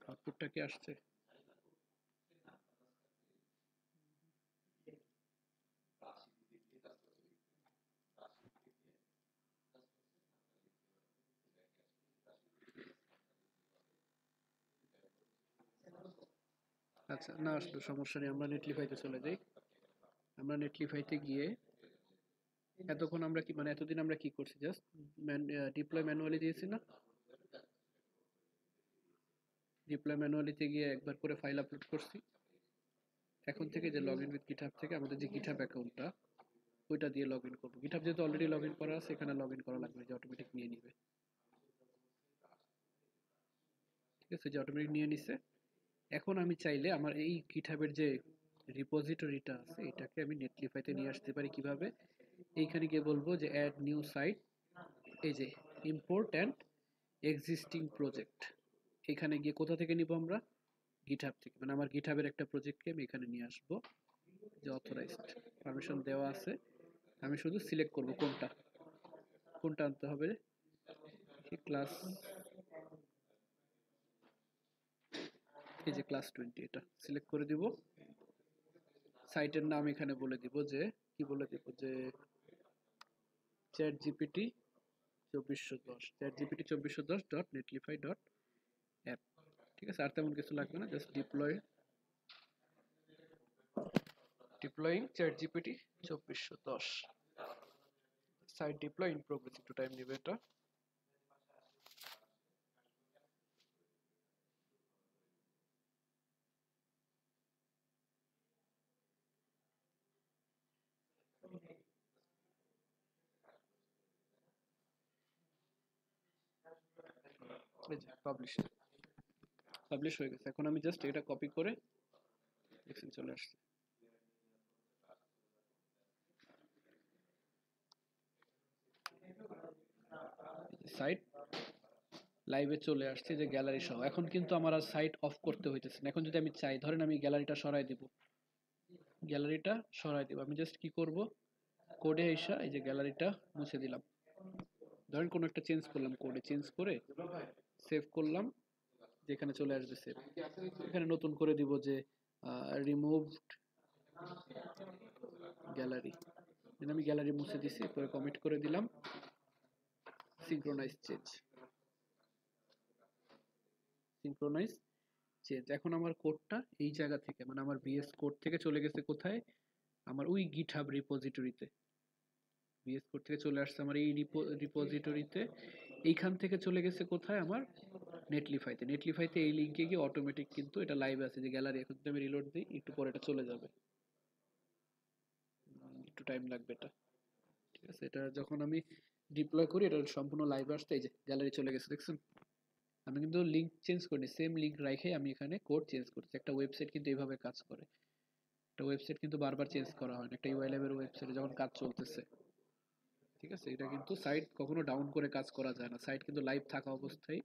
আউটপুটটা কি আসছে? আচ্ছা, না আসলে সমস্যা নেই, আমরা নেটলিফাইতে চলে যাই। আমরা নেটলিফাইতে গিয়ে এতক্ষণ আমরা কি মানে এতদিন আমরা কি করছি, জাস্ট ডিপ্লয় ম্যানুয়ালি দিয়েছি না? ডিপ্লয় ম্যানুয়ালিতে গিয়ে একবার করে ফাইল আপলোড করছি। এখন থেকে যে লগ ইন উইথ গিটহাব থেকে আমাদের যে গিটহাব অ্যাকাউন্টটা ওইটা দিয়ে লগ ইন করবো। গিটহাব যেহেতু অলরেডি লগ ইন করা আছে, এখানে লগ ইন করা লাগবে, যে অটোমেটিক নিয়ে নিবে। ঠিক আছে, যে অটোমেটিক নিয়ে নিছে। এখন আমি চাইলে আমার এই গিটহাবের যে রিপোজিটরিটা আছে এটাকে আমি নেটলিফাইতে নিয়ে আসতে পারি কিভাবে? এইখানে গিয়ে বলবো যে অ্যাড নিউ সাইট, এই যে ইম্পোর্ট অ্যান্ড এক্সিস্টিং প্রজেক্ট। এখানে গিয়ে কোথা থেকে নিব আমরা? গিটহাব থেকে, মানে আমার গিটহাবের একটা প্রজেক্টকে আমি এখানে নিয়ে আসবো, যে অথরাইজড পারমিশন দেওয়া আছে। আমি শুধু সিলেক্ট করব কোনটা কোনটা আনতে হবে। ক্লাস, এই যে ক্লাস 20, এটা সিলেক্ট করে দিব। সাইটের নাম এখানে বলে দিব যে কি বলে দিব, যে chat GPT 2410, chat GPT 2410.netlify.app। ঠিক আছে, আর তেমন কিছু লাগবে না, just deploying chat GPT 2410, site deploy in progress. একটু টাইম নেবে এটা। এই যে পাবলিশ হয়ে গেছে। এখন আমি জাস্ট এটা কপি করে দেখছেন চলে আসছে। সাইট লাইভে চলে আসছে, যে গ্যালারি সহ। এখন কিন্তু আমার আর সাইট অফ করতে হইতেছে না। এখন যদি আমি চাই, ধরেন আমি গ্যালারিটা সরাই দিব, আমি জাস্ট কি করব, কোডে এসে এই যে গ্যালারিটা মুছে দিলাম। ধরেন কোনো একটা চেঞ্জ করলাম, কোডে চেঞ্জ করে সেভ করলাম, যেখানে চলে আসবে সেভ। এখানে নতুন করে দিব যে রিমুভড গ্যালারি, আমি গ্যালারি মুছে দিছি, পরে কমিট করে দিলাম সিনক্রোনাইজ চেঞ্জ। এখন আমার কোডটা এই জায়গা থেকে, মানে আমার ভিএস কোড থেকে চলে গেছে কোথায়? আমার ওই গিটহাব রিপোজিটরিতে। ভিএস কোড থেকে চলে আসছে আমার এই রিপোজিটরিতে। এইখান থেকে চলে গেছে কোথায়? আমার নেটলিফাইতে এই লিংকে গিয়ে অটোমেটিক কিন্তু এটা লাইভ আছে, যে গ্যালারি। এখন যদি আমি রিলোড দিই, একটু পরে এটা চলে যাবে, একটু টাইম লাগবে এটা। ঠিক আছে, এটা যখন আমি ডিপ্লয় করি এটা সম্পূর্ণ লাইভ আসতে, এই যে গ্যালারি চলে গেছে, দেখছেন? আমি কিন্তু লিংক চেঞ্জ করিনি, সেম লিংক রাখে আমি এখানে কোড চেঞ্জ করছি। একটা ওয়েবসাইট কিন্তু এইভাবে কাজ করে। একটা ওয়েবসাইট কিন্তু বারবার চেঞ্জ করা হয় না, একটা ইউআই ল্যাবের ওয়েবসাইটে যখন কাজ চলতেছে। ঠিক আছে, এটা কিন্তু সাইট কখনো ডাউন করে কাজ করা যায় না, সাইট কিন্তু লাইভ থাকা অবস্থায়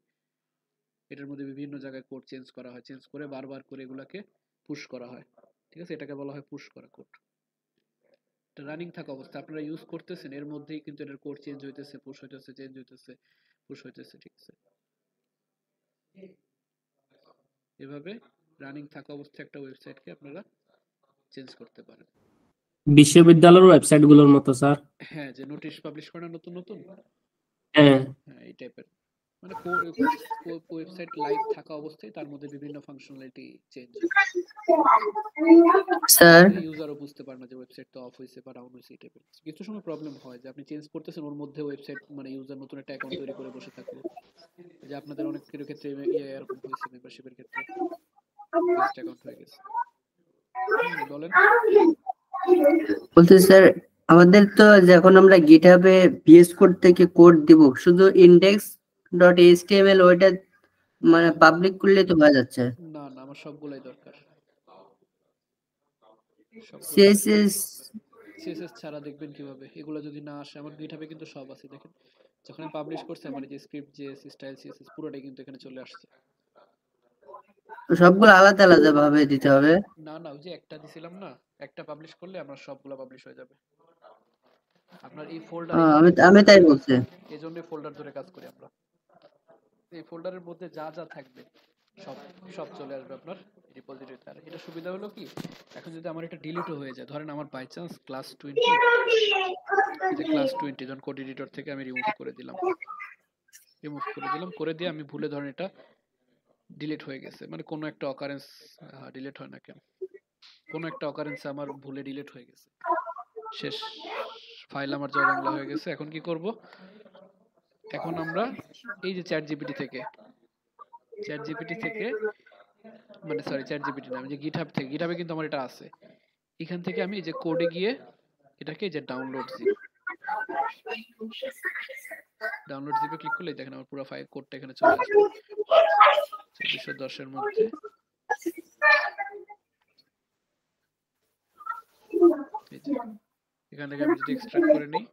এটার মধ্যে বিভিন্ন জায়গায় কোড চেঞ্জ করা হয়, চেঞ্জ করে বারবার করে এগুলাকে পুশ করা হয়। ঠিক আছে, এটাকে বলা হয় পুশ করা কোড। এটা রানিং থাকা অবস্থা আপনারা ইউজ করতেছেন, এর মধ্যেই কিন্তু এটার কোড চেঞ্জ হইতেছে, পুশ হইতেছে, চেঞ্জ হইতেছে, পুশ হইতেছে। ঠিক আছে, এভাবে রানিং থাকা অবস্থায় একটা ওয়েবসাইটকে আপনারা চেঞ্জ করতে পারেন। বিশ্ববিদ্যালয়ের ওয়েবসাইট গুলোর মতো স্যার। হ্যাঁ, যে নোটিশ পাবলিশ করে না নতুন নতুন, হ্যাঁ হ্যাঁ এই টাইপের। মানে ওয়েবসাইট লাইভ থাকা অবস্থায় তার মধ্যে বিভিন্ন ফাংশনালিটি চেঞ্জ স্যার ইউজারও বুঝতে পারে না যে ওয়েবসাইট তো অফ হয়েছে বা ডাউন হয়েছে। এই টাইপের কিছু সময় প্রবলেম হয়, যে আপনি চেঞ্জ করতেছেন, ওর মধ্যে ওয়েবসাইট মানে ইউজার নতুন একটা অ্যাকাউন্ট তৈরি করে বসে থাকলো। যে আপনাদের অনেক ক্ষেত্রে এরকম হয়েছে, মেম্বারশিপের ক্ষেত্রে টেস্ট অ্যাকাউন্ট হয়ে গেছে। বলেন। বলতে স্যার, আমাদের তো যখন আমরা গিটহাবে ভিএস কোড থেকে কোড দিব, শুধু index.html ওইটা মানে পাবলিক করলে তো হয়ে যাচ্ছে। না না, আমার সবগুলাই দরকার। সিএসএস সিএসএস ছাড়া দেখবেন কিভাবে? এগুলো যদি না আসে, আমার গিটহাবে কিন্তু সব আছে, দেখেন। যখন আমি পাবলিশ করছি, আমার যে স্ক্রিপ্ট, জেএস, স্টাইল, সিএসএস পুরোটাই কিন্তু এখানে চলে আসছে। সবগুলো আলাদা আলাদা ভাবে দিতে হবে? না না, ওই যে একটা দিছিলাম না, একটা পাবলিশ করলে আমার সবগুলো পাবলিশ হয়ে যাবে। আপনার এই ফোল্ডার, আমি তাই বলছি। এই জন্য ফোল্ডার ধরে কাজ করি আমরা। এই ফোল্ডারের মধ্যে যা যা থাকবে সব সব চলে আসবে আপনার রিপোজিটরিতে। আর এটা সুবিধা হলো কি, এখন যদি আমার এটা ডিলিটও হয়ে যায়, ধরেন আমার বাই চান্স ক্লাস 20, যে ক্লাস 20 যখন কোড এডিটর থেকে আমি রিমুভ করে দিলাম, করে দিয়ে আমি ভুলে ধরেন এটা ডিলিট হয়ে গেছে, মানে কোনো একটা অকারেন্স, ডিলিট হয় না কেন, কোনো একটা অকারেন্স আমার ভুলে ডিলিট হয়ে গেছে, শেষ, ফাইল আমার জয় বাংলা হয়ে গেছে। এখন কি করব, এখন আমরা এই যে চ্যাট জিপিটি থেকে মানে সরি চ্যাট জিপিটি না, আমি যে গিটহাব থেকে, গিটহাবে কিন্তু আমার এটা আছে, এখান থেকে আমি এই যে কোডে গিয়ে এটাকে যে ডাউনলোড জিপে ক্লিক করলে দেখেন আমার পুরো ফাইল কোডটা এখানে চলে আসবে 2410 এর মধ্যে। এই যে এখান থেকে আমি যদি এক্সট্রাক্ট করে নিই,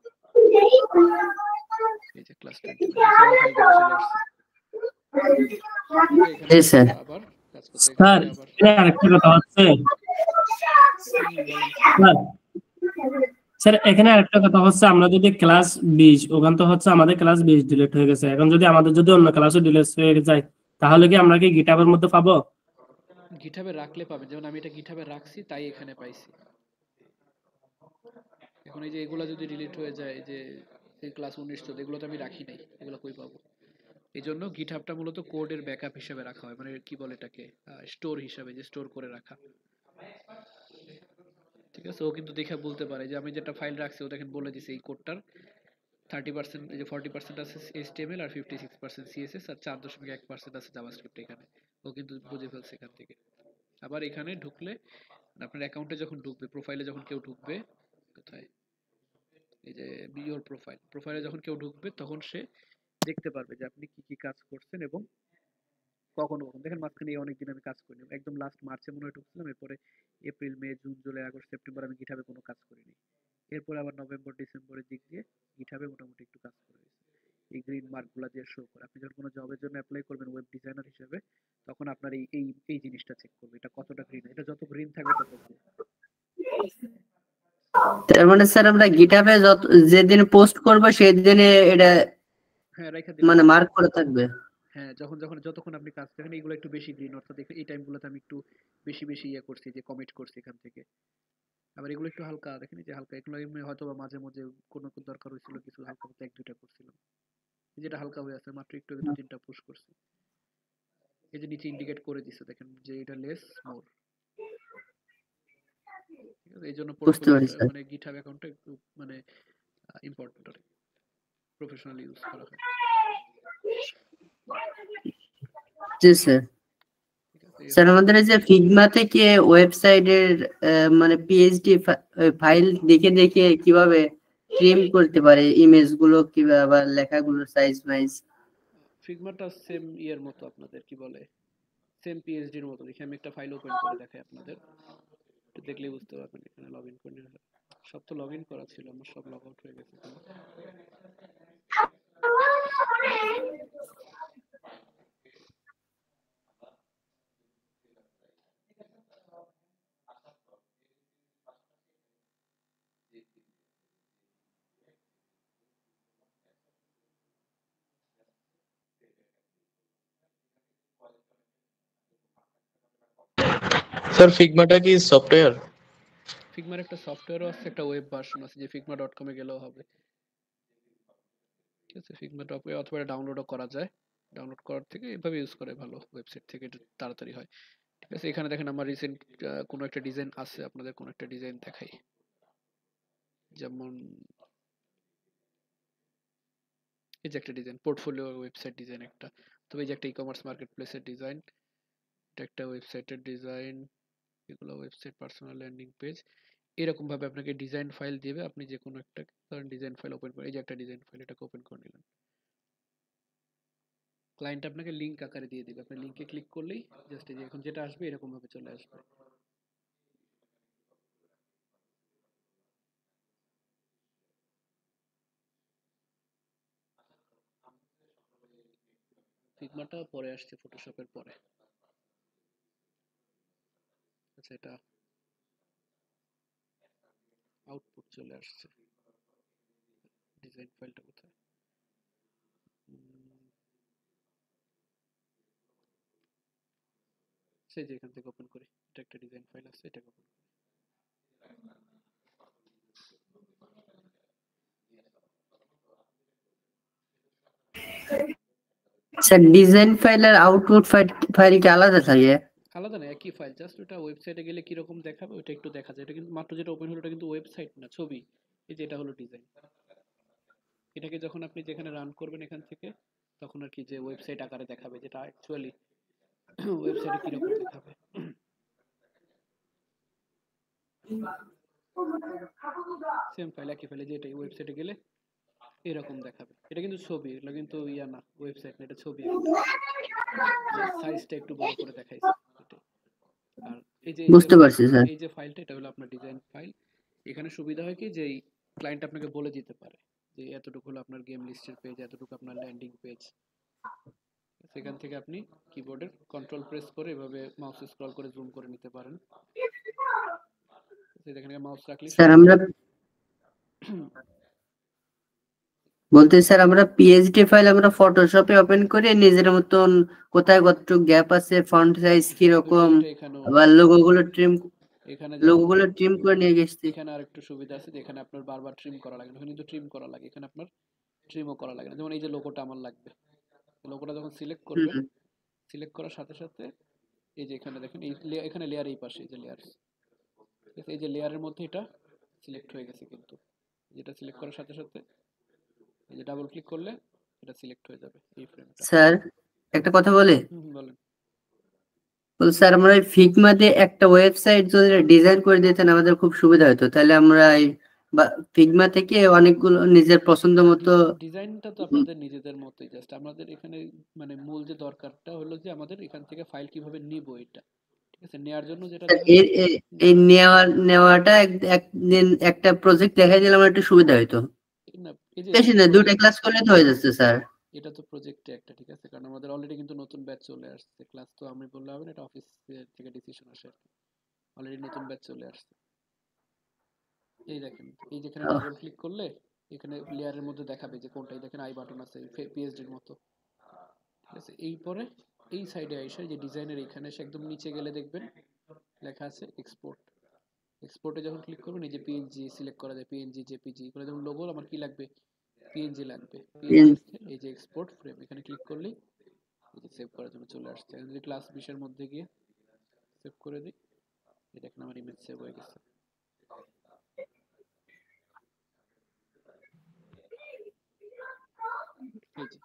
এই যে ক্লাস 20 আমার ফাইলটা চলে আসছে। জি স্যার। আবার কাজ করতে স্যার আবার এখানে আরেকটা কথা হচ্ছে স্যার, স্যার এখানে আরেকটা কথা হচ্ছে, আমরা যদি ক্লাস 20 ওখান তো হচ্ছে আমাদের ক্লাস 20 ডিলিট হয়ে গেছে, এখন যদি আমাদের যদি অন্য ক্লাসও ডিলিট হয়ে যায় তাহলে কি আমরা কি গিটহাবের মধ্যে পাবো? গিটহাবে রাখলে পাবেন, যেমন আমি এটা গিটহাবে রাখছি তাই এখানে পাইছি। এখন এই যে এগুলা যদি ডিলিট হয়ে যায়, যে এই ক্লাস 19 তো এগুলো তো আমি রাখি নাই, এগুলো কই পাবো? এই জন্য গিটহাবটা মূলত কোডের ব্যাকআপ হিসেবে রাখা হয়, মানে কি বলে এটাকে, স্টোর হিসাবে, যে স্টোর করে রাখা। ঠিক আছে, ও কিন্তু দেখে বলতে পারে যে আমি যেটা ফাইল রাখছি ও দেখেন বলে দিছে এই কোডটার 30%, এই যে 40% আছে HTML আর 56% CSS আর 4.1% আছে জাভাস্ক্রিপ্ট এখানে, ও কিন্তু বুঝে ফেলছে এখান থেকে। আবার এখানে ঢুকলে আপনার অ্যাকাউন্টে যখন ঢুকবে, প্রোফাইলে যখন কেউ ঢুকবে, কোথায়, এই যে ইওর প্রোফাইলে যখন কেউ ঢুকবে তখন সে দেখতে পারবে যে আপনি কি কি কাজ করছেন এবং কখন কখন। দেখেন মাঝখানে এই অনেকদিন আমি কাজ করিনি, একদম লাস্ট মার্চে মনে হয় ঢুকছিলাম, এরপরে April May June July August September আমি গিটহাবে কোনো কাজ করিনি, এরপরে আবার নভেম্বর ডিসেম্বরের দিক দিয়ে গিটহাবে মোটামুটি একটু কাজ করে দিয়েছি। এই গ্রিন মার্কগুলো দিয়ে শো করে, আপনি যখন কোনো জবের জন্য অ্যাপ্লাই করবেন ওয়েব ডিজাইনার হিসেবে, তখন আপনার এই এই এই জিনিসটা চেক করবে, এটা কতটা গ্রিন, এটা যত গ্রিন থাকবে তত good। তার মানে স্যার আমরা গিটহাবে যত যেদিন পোস্ট করব সেই দিনে এটা হ্যাঁ রেখে দিলে মানে হবে। মার্ক করে থাকবে। হ্যাঁ, যতক্ষণ আপনি কাজ দেখেন এগুলো একটু বেশি গ্রিন, অর্থাৎ এই টাইমগুলোতে আমি একটু বেশি বেশি ইয়ে করছি, যে কমিট করছি এখান থেকে। আবার এগুলো একটু হালকা দেখেন, এই যে হালকা, এগুলো এমনি হয়তো বা মাঝে মাঝে কোনো দরকার হয়েছিল কিছু হালকা মতো 1-2টা করছিলাম, যেটা হালকা হয়ে আছে মাত্র একটু 2-3টা পুশ করছি। এই যে নিচে ইন্ডিকেট করে দিছে দেখেন যে এটা লেস মোর, ঠিক আছে, এই জন্য বুঝতে পারি পোর্টফোলিও স্যার। মানে গিটহাব অ্যাকাউন্টটা একটু মানে ইম্পর্টেন্ট আর প্রফেশনালি ইউজ করা হয়। জি স্যার। ঠিক আছে, এই স্যার হচ্ছে আমাদের এই যে ফিগমা থেকে ওয়েবসাইটের মানে পিএইচডি ফাইল দেখে দেখে কিভাবে ট্রিম করতে পারে ইমেজ গুলো কিভাবে, আবার লেখাগুলো সাইজ ওয়াইজ। ফিগমাটা সেম ইয়ের মতো, আপনাদের কি বলে, সেম পিএইচডির মতো। দেখি আমি একটা ফাইল ওপেন করে দেখাই আপনাদের, একটু দেখলেই বুঝতে পারবেন। এখানে লগ ইন করে নিলে, সব তো লগ ইন করা ছিল আমার, সব লগ আউট হয়ে গেছে। স্যার ফিগমাটা কি সফটওয়্যার? ফিগমার একটা সফটওয়্যারও আছে, একটা ওয়েব ভার্সন আছে, যে figma.com এ গেলেও হবে। ঠিক আছে, figma.com অথবা ডাউনলোডও করা যায়, ডাউনলোড করার থেকে এভাবে ইউজ করে ভালো, ওয়েবসাইট থেকে একটু তাড়াতাড়ি হয়। ঠিক আছে, এখানে দেখেন আমার রিসেন্ট কোনো একটা ডিজাইন আছে, আপনাদের কোনো একটা ডিজাইন দেখাই, যেমন এই যে একটা ডিজাইন, পোর্টফোলিও ওয়েবসাইট ডিজাইন একটা, তবে এই যে একটা ই কমার্স মার্কেট প্লেসের ডিজাইন, এটা একটা ওয়েবসাইটের ডিজাইন, এগুলো ওয়েবসাইট পার্সোনাল ল্যান্ডিং পেজ। এরকম ভাবে আপনাকে ডিজাইন ফাইল দিবে, আপনি যে কোনো একটা ধরেন ডিজাইন ফাইল ওপেন করে, এই যে একটা ডিজাইন ফাইল, এটাকে ওপেন করে নিলেন, ক্লায়েন্ট আপনাকে লিংক আকারে দিয়ে দিবে, আপনি লিংকে ক্লিক করলেই জাস্ট এই যে এখন যেটা আসবে এরকম ভাবে চলে আসবে। ফিগমাটা পরে আসছে ফটোশপের পরে। আচ্ছা, এটা আউটপুট চলে আসছে, ডিজাইন ফাইলটা কোথায়, সেই যে এখান থেকে ওপেন করি, এটা একটা ডিজাইন ফাইল আছে, এটাকে ওপেন করি। স্যার ডিজাইন ফাইল আর আউটপুট ফাইল কি আলাদা থাকে? আলাদা না, একই ফাইল, জাস্ট ওটা ওয়েবসাইটে গেলে কিরকম দেখাবে ওটা একটু দেখা যায়। এটা কিন্তু মাত্র যেটা ওপেন হলো, ওটা কিন্তু ওয়েবসাইট না, ছবি। এই যে এটা হলো ডিজাইন। এটাকে যখন আপনি যেখানে রান করবেন এখান থেকে, তখন আর কি যে ওয়েবসাইট আকারে দেখাবে, যেটা অ্যাকচুয়ালি ওয়েবসাইটে কিরকম দেখাবে। সেম ফাইল, একই ফাইলে, যে এটা ওয়েবসাইটে গেলে এরকম দেখাবে। এটা কিন্তু ছবি, এটা কিন্তু ইয়া না, ওয়েবসাইট না, এটা ছবি একটা। সাইজটা একটু বড় করে দেখাইছে এটাই। আর বুঝতে পারছি স্যার। এই যে ফাইলটা, এটা হলো আপনার ডিজাইন ফাইল। এখানে সুবিধা হয় কি, যে ক্লায়েন্ট আপনাকে বলে দিতে পারে যে এতটুকু হলো আপনার গেম লিস্টের পেজ, এতটুকু আপনার ল্যান্ডিং পেজ। সেখান থেকে আপনি কিবোর্ডের কন্ট্রোল প্রেস করে এভাবে মাউস স্ক্রল করে জুম করে নিতে পারেন। এখানে মাউস রাখলে স্যার আমরা বলতে স্যার আমরা পিএইচডি ফাইল আমরা ফটোশপে ওপেন করে নিজের মতন কোথায় কতটুকু গ্যাপ আছে, ফন্ট সাইজ কি রকম, আবার লোগোগুলো ট্রিম করে নিয়ে গেছি। এখানে আরেকটু সুবিধা আছে যে এখানে আপনার বারবার ট্রিম করা লাগে না, এখানে কিন্তু ট্রিম করা লাগে, এখানে আপনার ট্রিমও করা লাগে না। যেমন এই যে লোগোটা আমার লাগবে, লোগোটা যখন সিলেক্ট করবেন, সিলেক্ট করার সাথে সাথে এই যে এখানে দেখেন, এখানে লেয়ার, এই পাশে এই যে লেয়ার, এই যে লেয়ারের মধ্যে এটা সিলেক্ট হয়ে গেছে, কিন্তু যেটা সিলেক্ট করার সাথে সাথে এই যে ডাবল ক্লিক করলে এটা সিলেক্ট হয়ে যাবে এই ফ্রেমটা। স্যার একটা কথা বলে, বলেন। স্যার আমরা ফিগমাতে একটা ওয়েবসাইট যদি ডিজাইন করে দিতেন আমাদের খুব সুবিধা হতো, তাহলে আমরা ফিগমা থেকে অনেকগুলো নিজের পছন্দ মতো ডিজাইনটা তো আপনাদের নিজেদের মতোই, জাস্ট আমাদের এখানে মানে মূল যে দরকারটা হলো যে আমাদের এখান থেকে ফাইল কিভাবে নিব, এটা ঠিক আছে। নেয়ার জন্য যেটা এই নেওয়াটা একদিন একটা প্রজেক্ট দেখাই দিলে আমার একটু সুবিধা হতো। না, এই যে বেশি না, দুটো ক্লাস করলে তো হয়ে যাচ্ছে স্যার। এটা তো প্রজেক্টে একটা, ঠিক আছে, কারণ আমাদের অলরেডি কিন্তু নতুন ব্যাচ চলে আসছে। ক্লাস তো আমি বললে হবে না, এটা অফিস থেকে ডিসিশন আসে, অলরেডি নতুন ব্যাচ চলে আসছে। এই দেখেন, এই যেখানে ডাবল ক্লিক করলে এখানে লেয়ারের মধ্যে দেখাবে যে কোনটাই, দেখেন আই বাটন আছে পিএইচডির মতো, ঠিক আছে। এই পরে এই সাইডে আইসা যে ডিজাইনের এখানে এসে একদম নিচে গেলে দেখবেন লেখা আছে এক্সপোর্ট। এক্সপোর্টে যখন ক্লিক করবেন, এই যে পিএনজি সিলেক্ট করা যায়, পিএনজি জেপিজি করে। যেমন লোগো আমার কি লাগবে, পিএনজি লাগবে, এই যে এক্সপোর্ট ফ্রেম, এখানে ক্লিক করলেই এই যে সেভ করার জন্য চলে আসছে। যদি ক্লাস 20 এর মধ্যে গিয়ে সেভ করে দিই, এই দেখেন আমার ইমেজ সেভ হয়ে গেছে। এই যে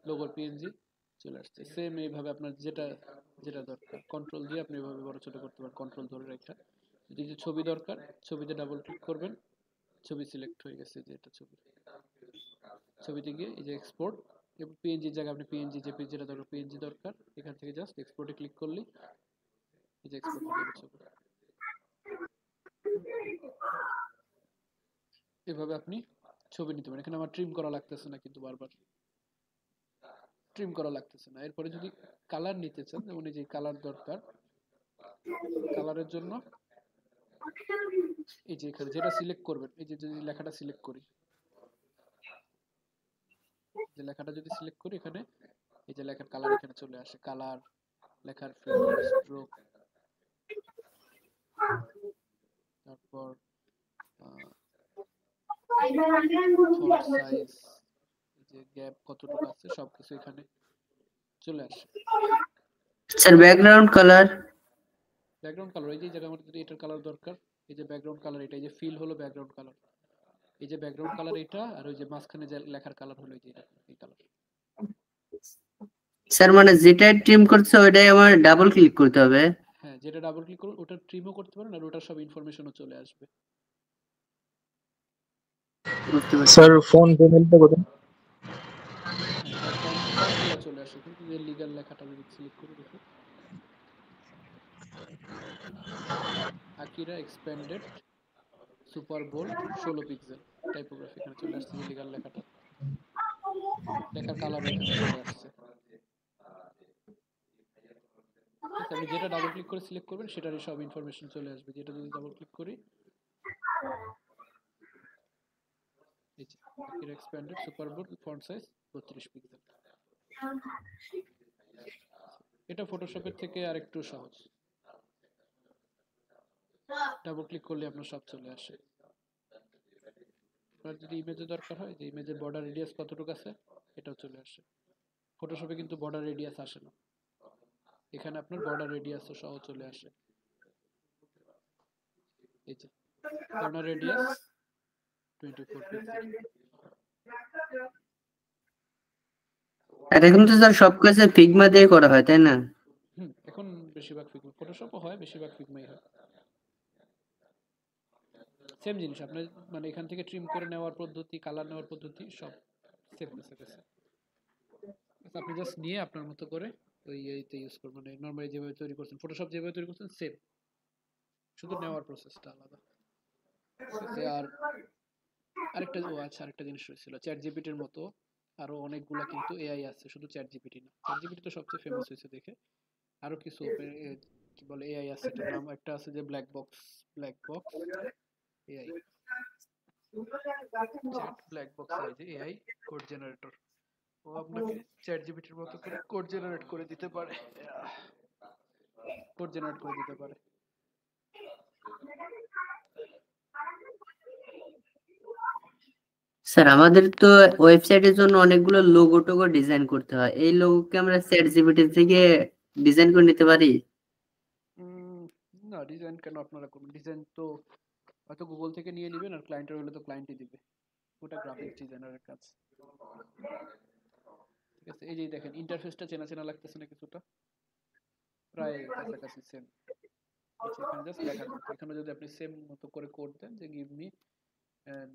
লোগোর পিএনজি চলে আসছে। সেম এইভাবে আপনার যেটা যেটা দরকার কন্ট্রোল দিয়ে আপনি এভাবে বড় ছোট করতে পারেন, কন্ট্রোল ধরে রেখে। যদি যে ছবি দরকার, ছবিতে ডাবল ক্লিক করবেন, ছবি সিলেক্ট হয়ে গেছে, যে এটা ছবি। ছবিতে গিয়ে এই যে এক্সপোর্ট, পিএনজির জায়গায় আপনি পিএনজি জেপিজি যেটা দরকার, পিএনজি দরকার, এখান থেকে জাস্ট এক্সপোর্টে ক্লিক করলেই এই যে এক্সপোর্ট হয়ে যাবে ছবি। এভাবে আপনি ছবি নিতে পারেন। এখানে আমার ট্রিম করা লাগতেছে না, কিন্তু বারবার ট্রিম করা লাগতেছে না। এরপরে যদি কালার নিতে চান, যেমন এই যে কালার দরকার, কালারের জন্য এই যে এখানে যেটা সিলেক্ট করবেন, এই যে যদি লেখাটা সিলেক্ট করি, যে লেখাটা যদি সিলেক্ট করি, এখানে এই যে লেখার কালার এখানে চলে আসে, কালার, লেখার ফিল্টার, স্ট্রোক, তারপর ফন্ট সাইজ, যে গ্যাপ কতটুকু আছে সবকিছু এখানে চলে আসে। Sir background colour, background colour, এই যে জায়গা আমার যদি এটার কালার দরকার, এই যে ব্যাকগ্রাউন্ড কালার, এটা এই যে ফিল হলো ব্যাকগ্রাউন্ড কালার, এই যে ব্যাকগ্রাউন্ড কালার এটা, আর ওই যে মাঝখানে যে লেখার কালার হলো এই যে এই কালার। স্যার মানে যেটা ট্রিম করছে ওইটাই আমার ডাবল ক্লিক করতে হবে? হ্যাঁ, যেটা ডাবল ক্লিক করুন ওটা ট্রিমও করতে পারেন, আর ওটার সব ইনফরমেশনও চলে আসবে। স্যার ফোন পেমেন্টটা কোথায়? হ্যাঁ, ফন্টগুলো চলে আসে, কিন্তু যে লিগ্যাল লেখাটা যদি সিলেক্ট করে দেখি, Akira expanded super bold 16 pixel typography, এখানে চলে আসছে যে লিগ্যাল লেখাটা, লেখার কালারও এখানে চলে আসছে। আপনি যেটা ডাবল ক্লিক করে সিলেক্ট করবেন সেটারই সব ইনফরমেশন চলে আসবে। যেটা যদি ডাবল ক্লিক করি, এই যে Akira expanded super bold font size 32 pixel. এটা ফটোশপের থেকে আরেকটু সহজ, ডাবল ক্লিক করলে আপনার সব চলে আসে। আর যদি ইমেজে দরকার হয়, যে ইমেজের বর্ডার রেডিয়াস কতটুকু আছে এটাও চলে আসে। ফটোশপে কিন্তু বর্ডার রেডিয়াস আসে না, এখানে আপনার বর্ডার রেডিয়াস সহ চলে আসে। এই যে কর্নার রেডিয়াস 24 পিক্সেল। আর এখন তো স্যার সব কাজ ফিগমা দিয়ে করা হয় তাই না? এখন বেশিরভাগ ফিগমা, ফটোশপও হয়, বেশিরভাগ ফিগমাই হয়। সেম জিনিস আপনার মানে এখান থেকে ট্রিম করে নেওয়ার পদ্ধতি, কালার নেওয়ার পদ্ধতি সব সেম কাছাকাছি। আপনি জাস্ট নিয়ে আপনার মতো করে ওই এইতে ইউজ করবেন, মানে নরমালি যেভাবে তৈরি করছেন, ফটোশপ যেভাবে তৈরি করছেন সেম, শুধু নেওয়ার প্রসেসটা আলাদা। আর আরেকটা আচ্ছা আরেকটা জিনিস রয়েছিল, চ্যাট জিপিটির মতো আরো অনেকগুলা কিন্তু এআই আছে, শুধু চ্যাট জিপিটি না। চ্যাট জিপিটি তো সবচেয়ে ফেমাস হয়েছে দেখে, আরো কিছু কি বলে এআই আছে, এটার নাম একটা আছে যে black box AI, chat black box AI, যে এআই কোড জেনারেটর। ও আপনাকে চ্যাট জিপিটির মতো করে কোড জেনারেট করে দিতে পারে, কোড জেনারেট করে দিতে পারে। স্যার আমাদের তো ওয়েবসাইটের জন্য অনেকগুলো লোগো টোগো ডিজাইন করতে হয়, এই লোগোকে আমরা চ্যাট জিপিটি থেকে ডিজাইন করে নিতে পারি? না, ডিজাইন কেন আপনারা করবেন? ডিজাইন তো হয়তো গুগল থেকে নিয়ে নেবেন, আর ক্লায়েন্টের হলে তো ক্লায়েন্টই দিবে, ওটা গ্রাফিক্স ডিজাইনারের কাজ। ঠিক আছে, এই যে দেখেন ইন্টারফেসটা চেনা চেনা লাগতেছে না কিছুটা, প্রায় কাছাকাছি সেম। আচ্ছা এখানে জাস্ট লেখা থাকবে, এখানে যদি আপনি সেম মতো করে কোড দেন যে give me an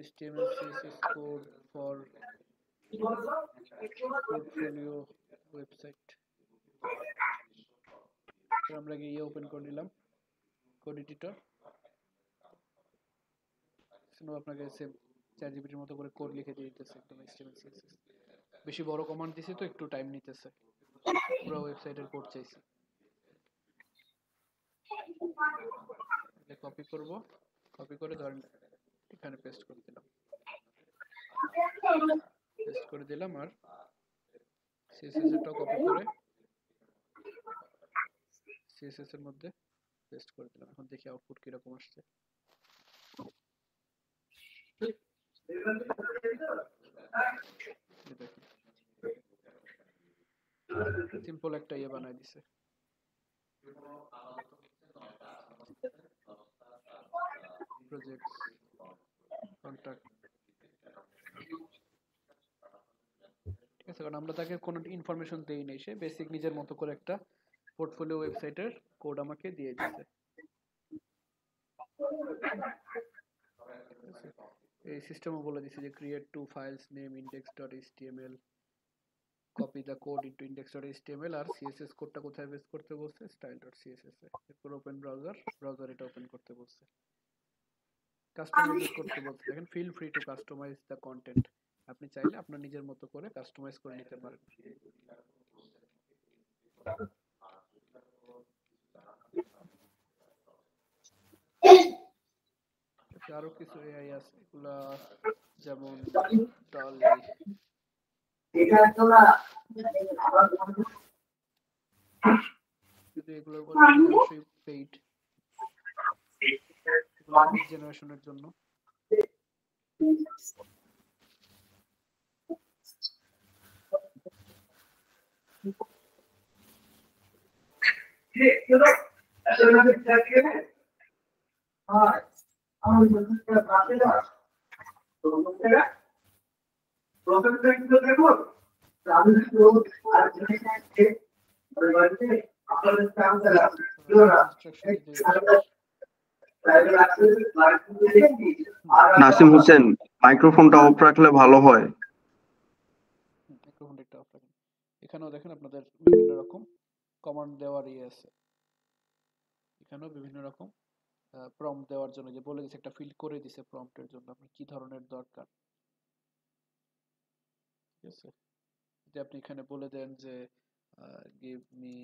HTML CSS code for portfolio website, তো আমরা গিয়ে ওপেন করে নিলাম কোড এডিটর, আপনাকে সেম চ্যাট জিপিটির মতো করে কোড লিখে দিয়ে দিতেছে একদম HTML CSS। বেশি বড় কমান্ড দিছি তো একটু টাইম নিতেছে, পুরো ওয়েবসাইটের কোড চাইছি। কপি করব, কপি করে ধরেন এখানে পেস্ট করে দিলাম, আর সিএসএস এরটাও কপি করে সিএসএস এর মধ্যে পেস্ট করে দিলাম। এখন দেখি আউটপুট কিরকম আসছে। সিম্পল একটা ইয়ে বানাই দিছে। প্রজেক্টস, কন্টাক্ট, ঠিক আছে, কারণ আমরা তাকে কোনো ইনফরমেশন দেই নাই, সে বেসিক নিজের মতো করে একটা পোর্টফোলিও ওয়েবসাইটের কোড আমাকে দিয়ে দিয়েছে। এই সিস্টেমও বলে দিছে যে create two files name index.html, copy the code into index.html, আর সিএসএস কোডটা কোথায় পেস্ট করতে বলছে, style.css এ। এরপর ওপেন ব্রাউজার এটা ওপেন করতে বলছে, কাস্টমাইজ করতে বলছে। দেখেন feel free to customise the content, আপনি চাইলে আপনার নিজের মতো করে কাস্টমাইজ করে নিতে পারেন। আরো কিছু এআই আছে, এগুলা যেমন ডলি, কিন্তু এগুলোর অবশ্যই পেইড, জেনারেশনের জন্য। নাসিম হোসেন, মাইক্রোফোনটা অফ রাখলে ভালো হয়। মাইক্রোফোনটা অফ রাখেন। এখানেও দেখেন আপনাদের বিভিন্ন রকম কমান্ড দেওয়ার ইয়ে আছে, এখানেও বিভিন্ন রকম প্রম্পট দেওয়ার জন্য যে বলে দিছে, একটা ফিল করে দিছে প্রম্পটের জন্য আপনার কি ধরনের দরকার। ঠিক আছে, যদি আপনি এখানে বলে দেন যে give me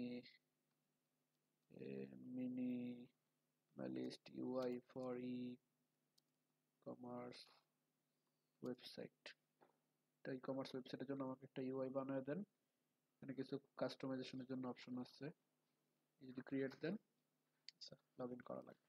minimalist UI for e-commerce website, একটা ই-কমার্স ওয়েবসাইটের জন্য আমাকে একটা ইউআই বানিয়ে দেন, এখানে কিছু কাস্টমাইজেশনের জন্য অপশন আছে, যদি ক্রিয়েট দেন, আচ্ছা লগইন করা লাগবে।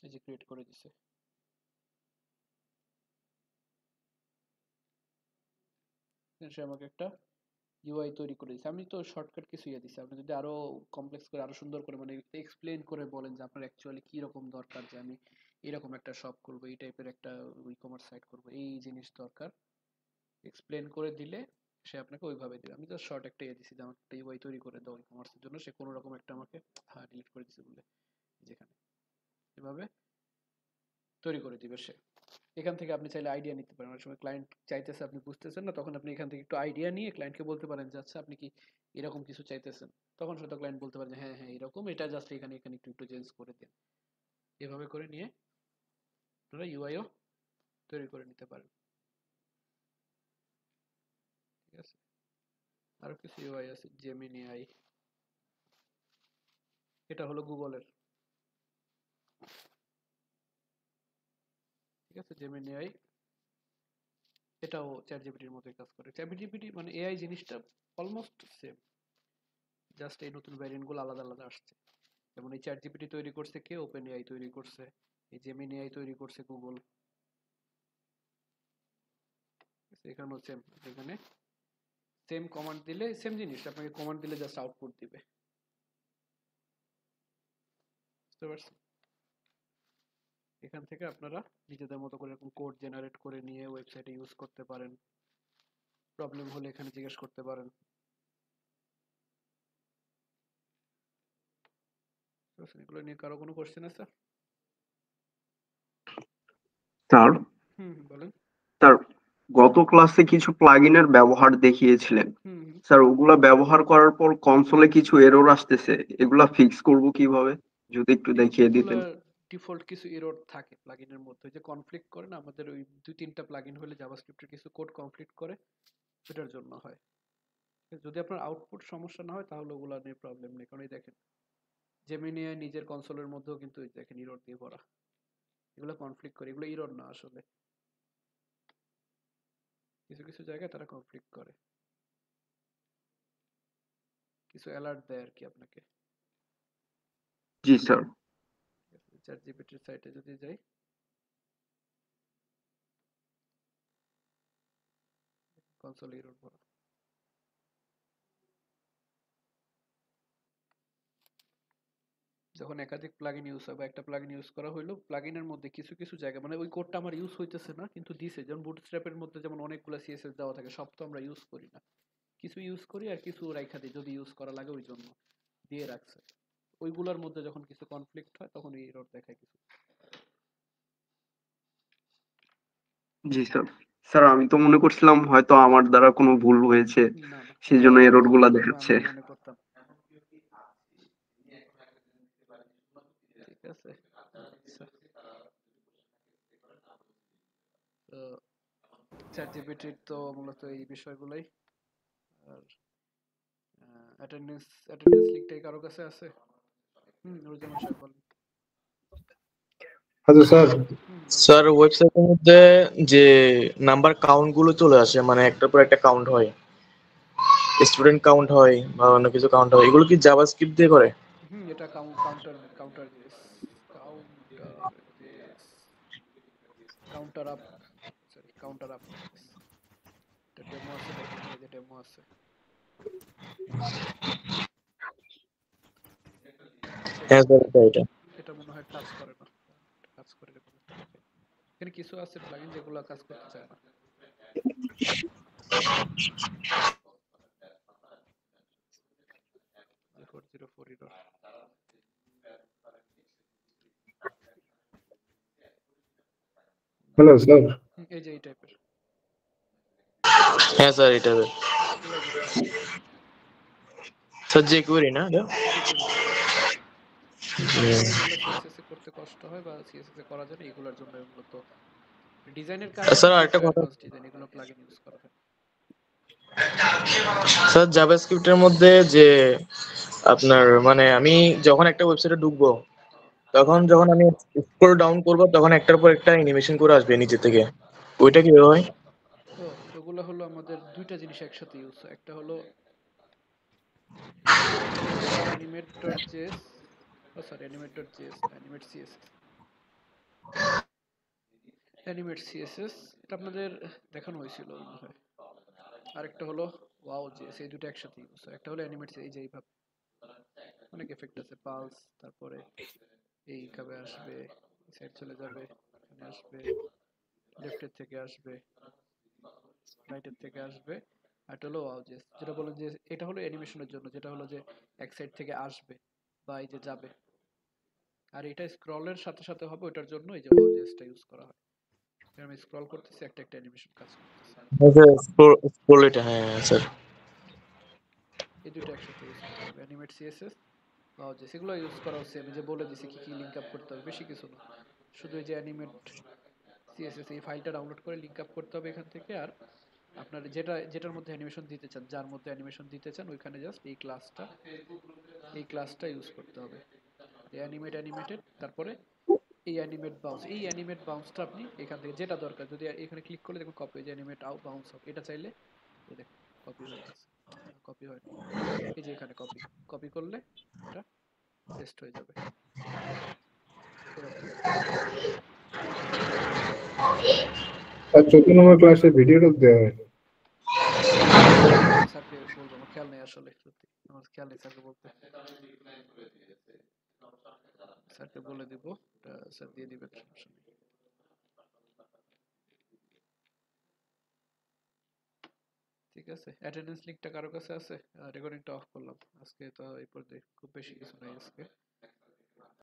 এই যে ক্রিয়েট করে দিছে। সে আমাকে একটা ইউআই তৈরি করে দিচ্ছে। আমি তো শর্টকাট কিছু ইয়ে দিচ্ছি, আপনি যদি আরো কমপ্লেক্স করে আরো সুন্দর করে মানে এক্সপ্লেন করে বলেন যে আপনার অ্যাকচুয়ালি কি রকম দরকার, যে আমি এরকম একটা শপ করব, এই টাইপের একটা ই কমার্স সাইট করব, এই জিনিস দরকার, এক্সপ্লেন করে দিলে সে আপনাকে ওইভাবে দিবে। আমি তো শর্ট একটা ইয়ে দিছি যে আমাকে একটা ইউআই তৈরি করে দাও ই কমার্সের জন্য, সে কোনো রকম একটা আমাকে ডিলিট করে দিছে বলে যেখানে এভাবে তৈরি করে দিবে সে। এখান থেকে আপনি চাইলে আইডিয়া নিতে পারেন। অনেক সময় ক্লায়েন্ট চাইতেছে আপনি বুঝতেছেন না, তখন আপনি এখান থেকে একটু আইডিয়া নিয়ে ক্লায়েন্টকে বলতে পারেন যে আচ্ছা আপনি কি এরকম কিছু চাইতেছেন, তখন হয়তো ক্লায়েন্ট বলতে পারে যে হ্যাঁ হ্যাঁ এরকম, এটা জাস্ট এখানে এখানে একটু একটু চেঞ্জ করে দেন। এভাবে করে নিয়ে আপনারা ইউআইও তৈরি করে নিতে পারেন। ঠিক আছে, আরো কিছু ইউআই আছে, জেমিনি আই, এটা হলো গুগলের। ঠিক আছে, জেমিনি আই এটাও চ্যাট জিপিটির মতোই কাজ করে। চ্যাট জিপিটি মানে এআই জিনিসটা অলমোস্ট সেম, জাস্ট এই নতুন ভ্যারিয়েন্ট গুলো আলাদা আলাদা আসছে। যেমন এই চ্যাট জিপিটি তৈরি করছে কে? ওপেন এআই তৈরি করছে। এই জেমিনি এআই তৈরি করছে গুগল। এখানেও সেম, এখানে সেম কমান্ড দিলে সেম জিনিস, আপনাকে কমান্ড দিলে জাস্ট আউটপুট দিবে। বুঝতে পারছেন? এখান থেকে আপনারা নিজেদের মতো করে এরকম কোড জেনারেট করে নিয়ে ওয়েবসাইটে ইউজ করতে পারেন। প্রবলেম হলে এখানে জিজ্ঞেস করতে পারেন। এগুলো নিয়ে কারো কোনো কোশ্চেন আছে? স্যার বলেন। স্যার গত ক্লাসে কিছু প্লাগইনের ব্যবহার দেখিয়েছিলেন স্যার, ওগুলা ব্যবহার করার পর কনসোলে কিছু এরর আসতেছে, এগুলা ফিক্স করব কিভাবে যদি একটু দেখিয়ে দিতেন। ডিফল্ট কিছু এরর থাকে প্লাগইনের মধ্যে, যে কনফ্লিক্ট করে না, আমাদের ওই দুই তিনটা প্লাগইন হলে জাভাস্ক্রিপ্টের কিছু কোড কনফ্লিক্ট করে, সেটার জন্য হয়। যদি আপনার আউটপুট সমস্যা না হয় তাহলে ওগুলা নিয়ে প্রবলেম নেই। কারণ এই দেখেন জেমিনি নিজের কনসোলের মধ্যেও কিন্তু দেখেন এরর দিয়ে ভরা, এগুলো কনফ্লিক্ট করে, এগুলো এরর না আসলে, কিছু কিছু জায়গায় তারা কনফ্লিক্ট করে, কিছু অ্যালার্ট দেয় আর কি আপনাকে। জি স্যার। চ্যাট জিপিটির সাইটে যদি যাই, কনসোল এরর ভরা। যখন একাধিক প্লাগইন ইউজ হয় বা একটা প্লাগইন ইউজ করা হইলো, প্লাগইনের মধ্যে কিছু কিছু জায়গা মানে ওই কোডটা আমার ইউজ হইতেছে না কিন্তু দিছে, যেমন বুটস্ট্র্যাপের মধ্যে যেমন অনেকগুলো সিএসএস দেওয়া থাকে, সব তো আমরা ইউজ করি না, কিছু ইউজ করি আর কিছু রাইখা দিই যদি ইউজ করা লাগে, ওই জন্য দিয়ে রাখছে। ওইগুলোর মধ্যে যখন কিছু কনফ্লিক্ট হয় তখন এই এরর দেখায় কিছু। জি স্যার। স্যার আমি তো মনে করছিলাম হয়তো আমার দ্বারা কোনো ভুল হয়েছে, না না, সেই জন্য এরর গুলা দেখাচ্ছে। আমি মনে করতাম। ঠিক আছে, আচ্ছা। তো চ্যাটজিপিটির তো মূলত এই বিষয়গুলোই। আর অ্যাটেন্ডেন্স লিগটাই কারো কাছে আছে? রুজামান সাহেব বলেন। আচ্ছা স্যার, স্যার ওয়েবসাইটের মধ্যে যে নাম্বার কাউন্ট গুলো চলে আসে, মানে একটার পর একটা কাউন্ট হয়, স্টুডেন্ট কাউন্ট হয় বা অন্য কিছু কাউন্ট হয়, এগুলো কি জাভাস্ক্রিপ্ট দিয়ে করে? এটা counter JS, counter up, sorry counter up. এটা ডেমো আছে, দেখেন এই যে ডেমো আছে। হ্যাঁ স্যার, এটা এটা মনে হয় কাজ করে না, কাজ করে এরকম একটা দেখে। এখানে কিছু আছে প্লাগইন যেগুলো কাজ করতে চায় না। যে 404 এরর। Hello sir. এই যে এই টাইপের। হ্যাঁ স্যার, এটা স্যার যে কোয়েরি না এটা? সিএসএস এ করতে কষ্ট হয় বা সিএসএস এ করা যায় না, এগুলোর জন্য মূলত ডিজাইনের কাজ। স্যার আরেকটা কথা, ডিজাইন এগুলো প্লাগইন ইউজ করা হয়। স্যার জাভাস্ক্রিপ্টের মধ্যে যে আপনার মানে আমি যখন একটা ওয়েবসাইটে ঢুকবো, তখন যখন আমি স্ক্রল ডাউন করবো তখন একটার পর একটা অ্যানিমেশন করে আসবে নিচে থেকে, ওইটা কিভাবে হয়? তো ওগুলো হলো আমাদের দুইটা জিনিস একসাথে ইউজ হয়। একটা হলো অ্যানিমেট.জেএস, সরি অ্যানিমেট.জেএস না, অ্যানিমেট সিএসএস। অ্যানিমেট সিএসএস, এটা আপনাদের দেখানো হয়েছিল মনে হয়। আরেকটা হলো ওয়াও জেএস, এই দুটো একসাথে ইউজ হয়। একটা হলো অ্যানিমেট, এই যে এইভাবে অনেক এফেক্ট আছে, পালস, তারপরে এইভাবে আসবে, সাইড চলে যাবে, এখানে আসবে, লেফটের থেকে আসবে, রাইটের থেকে আসবে। আর এটা হলো ওয়াও জেএস, যেটা বলে যে এটা হলো অ্যানিমেশনের জন্য, যেটা হলো যে এক সাইড থেকে আসবে বা এই যে যাবে। আর এটা স্ক্রলের সাথে সাথে হবে, ওটার জন্য এই যে ওয়াও জেএসটা ইউজ করা হয়। আমি স্ক্রল করতেছি, একটা একটা অ্যানিমেশন কাজ করতেছে। স্ক্রোল এটা, হ্যাঁ স্যার। এই দুটো একসাথে ইউজ করতে হবে, অ্যানিমেট সিএসএস ওয়াও জেএস। এগুলো ইউজ করা হচ্ছে, আমি যে বলে দিছি কি কি লিংক আপ করতে হবে, বেশি কিছু না। শুধু এই যে অ্যানিমেট সিএসএস এই ফাইলটা ডাউনলোড করে লিংক আপ করতে হবে এখান থেকে। আর আপনার যেটার মধ্যে অ্যানিমেশন দিতে চান, যার মধ্যে অ্যানিমেশন দিতে চান, ওইখানে জাস্ট এই ক্লাসটা ইউজ করতে হবে। অ্যানিমেটেড, তারপরে এই অ্যানিমেট বাউন্স, এই অ্যানিমেট বাউন্সটা আপনি এখান থেকে যেটা দরকার, যদি এখানে ক্লিক করলে দেখুন কপি, যে অ্যানিমেট আউট বাউন্স হবে, এটা চাইলে এই দেখুন কপি হয়ে গেছে, কপি হয় না, এই যে এখানে কপি, কপি করলে এটা পেস্ট হয়ে যাবে এরকম। আর 14 নম্বর ক্লাসে ভিডিওটা দেওয়া হয়। স্যারকে বলবো, আমার খেয়াল নেই আসলে, সত্যি আমার খেয়াল নেই, স্যারকে বলতে, স্যারকে বলে দিব, স্যার দিয়ে দিবেন, সমস্যা নেই। ঠিক আছে, অ্যাটেন্ডেন্স লিংকটা কারো কাছে আছে? রেকর্ডিংটা অফ করলাম, আজকে তো এই পর্যন্ত, খুব বেশি কিছু নাই আজকে।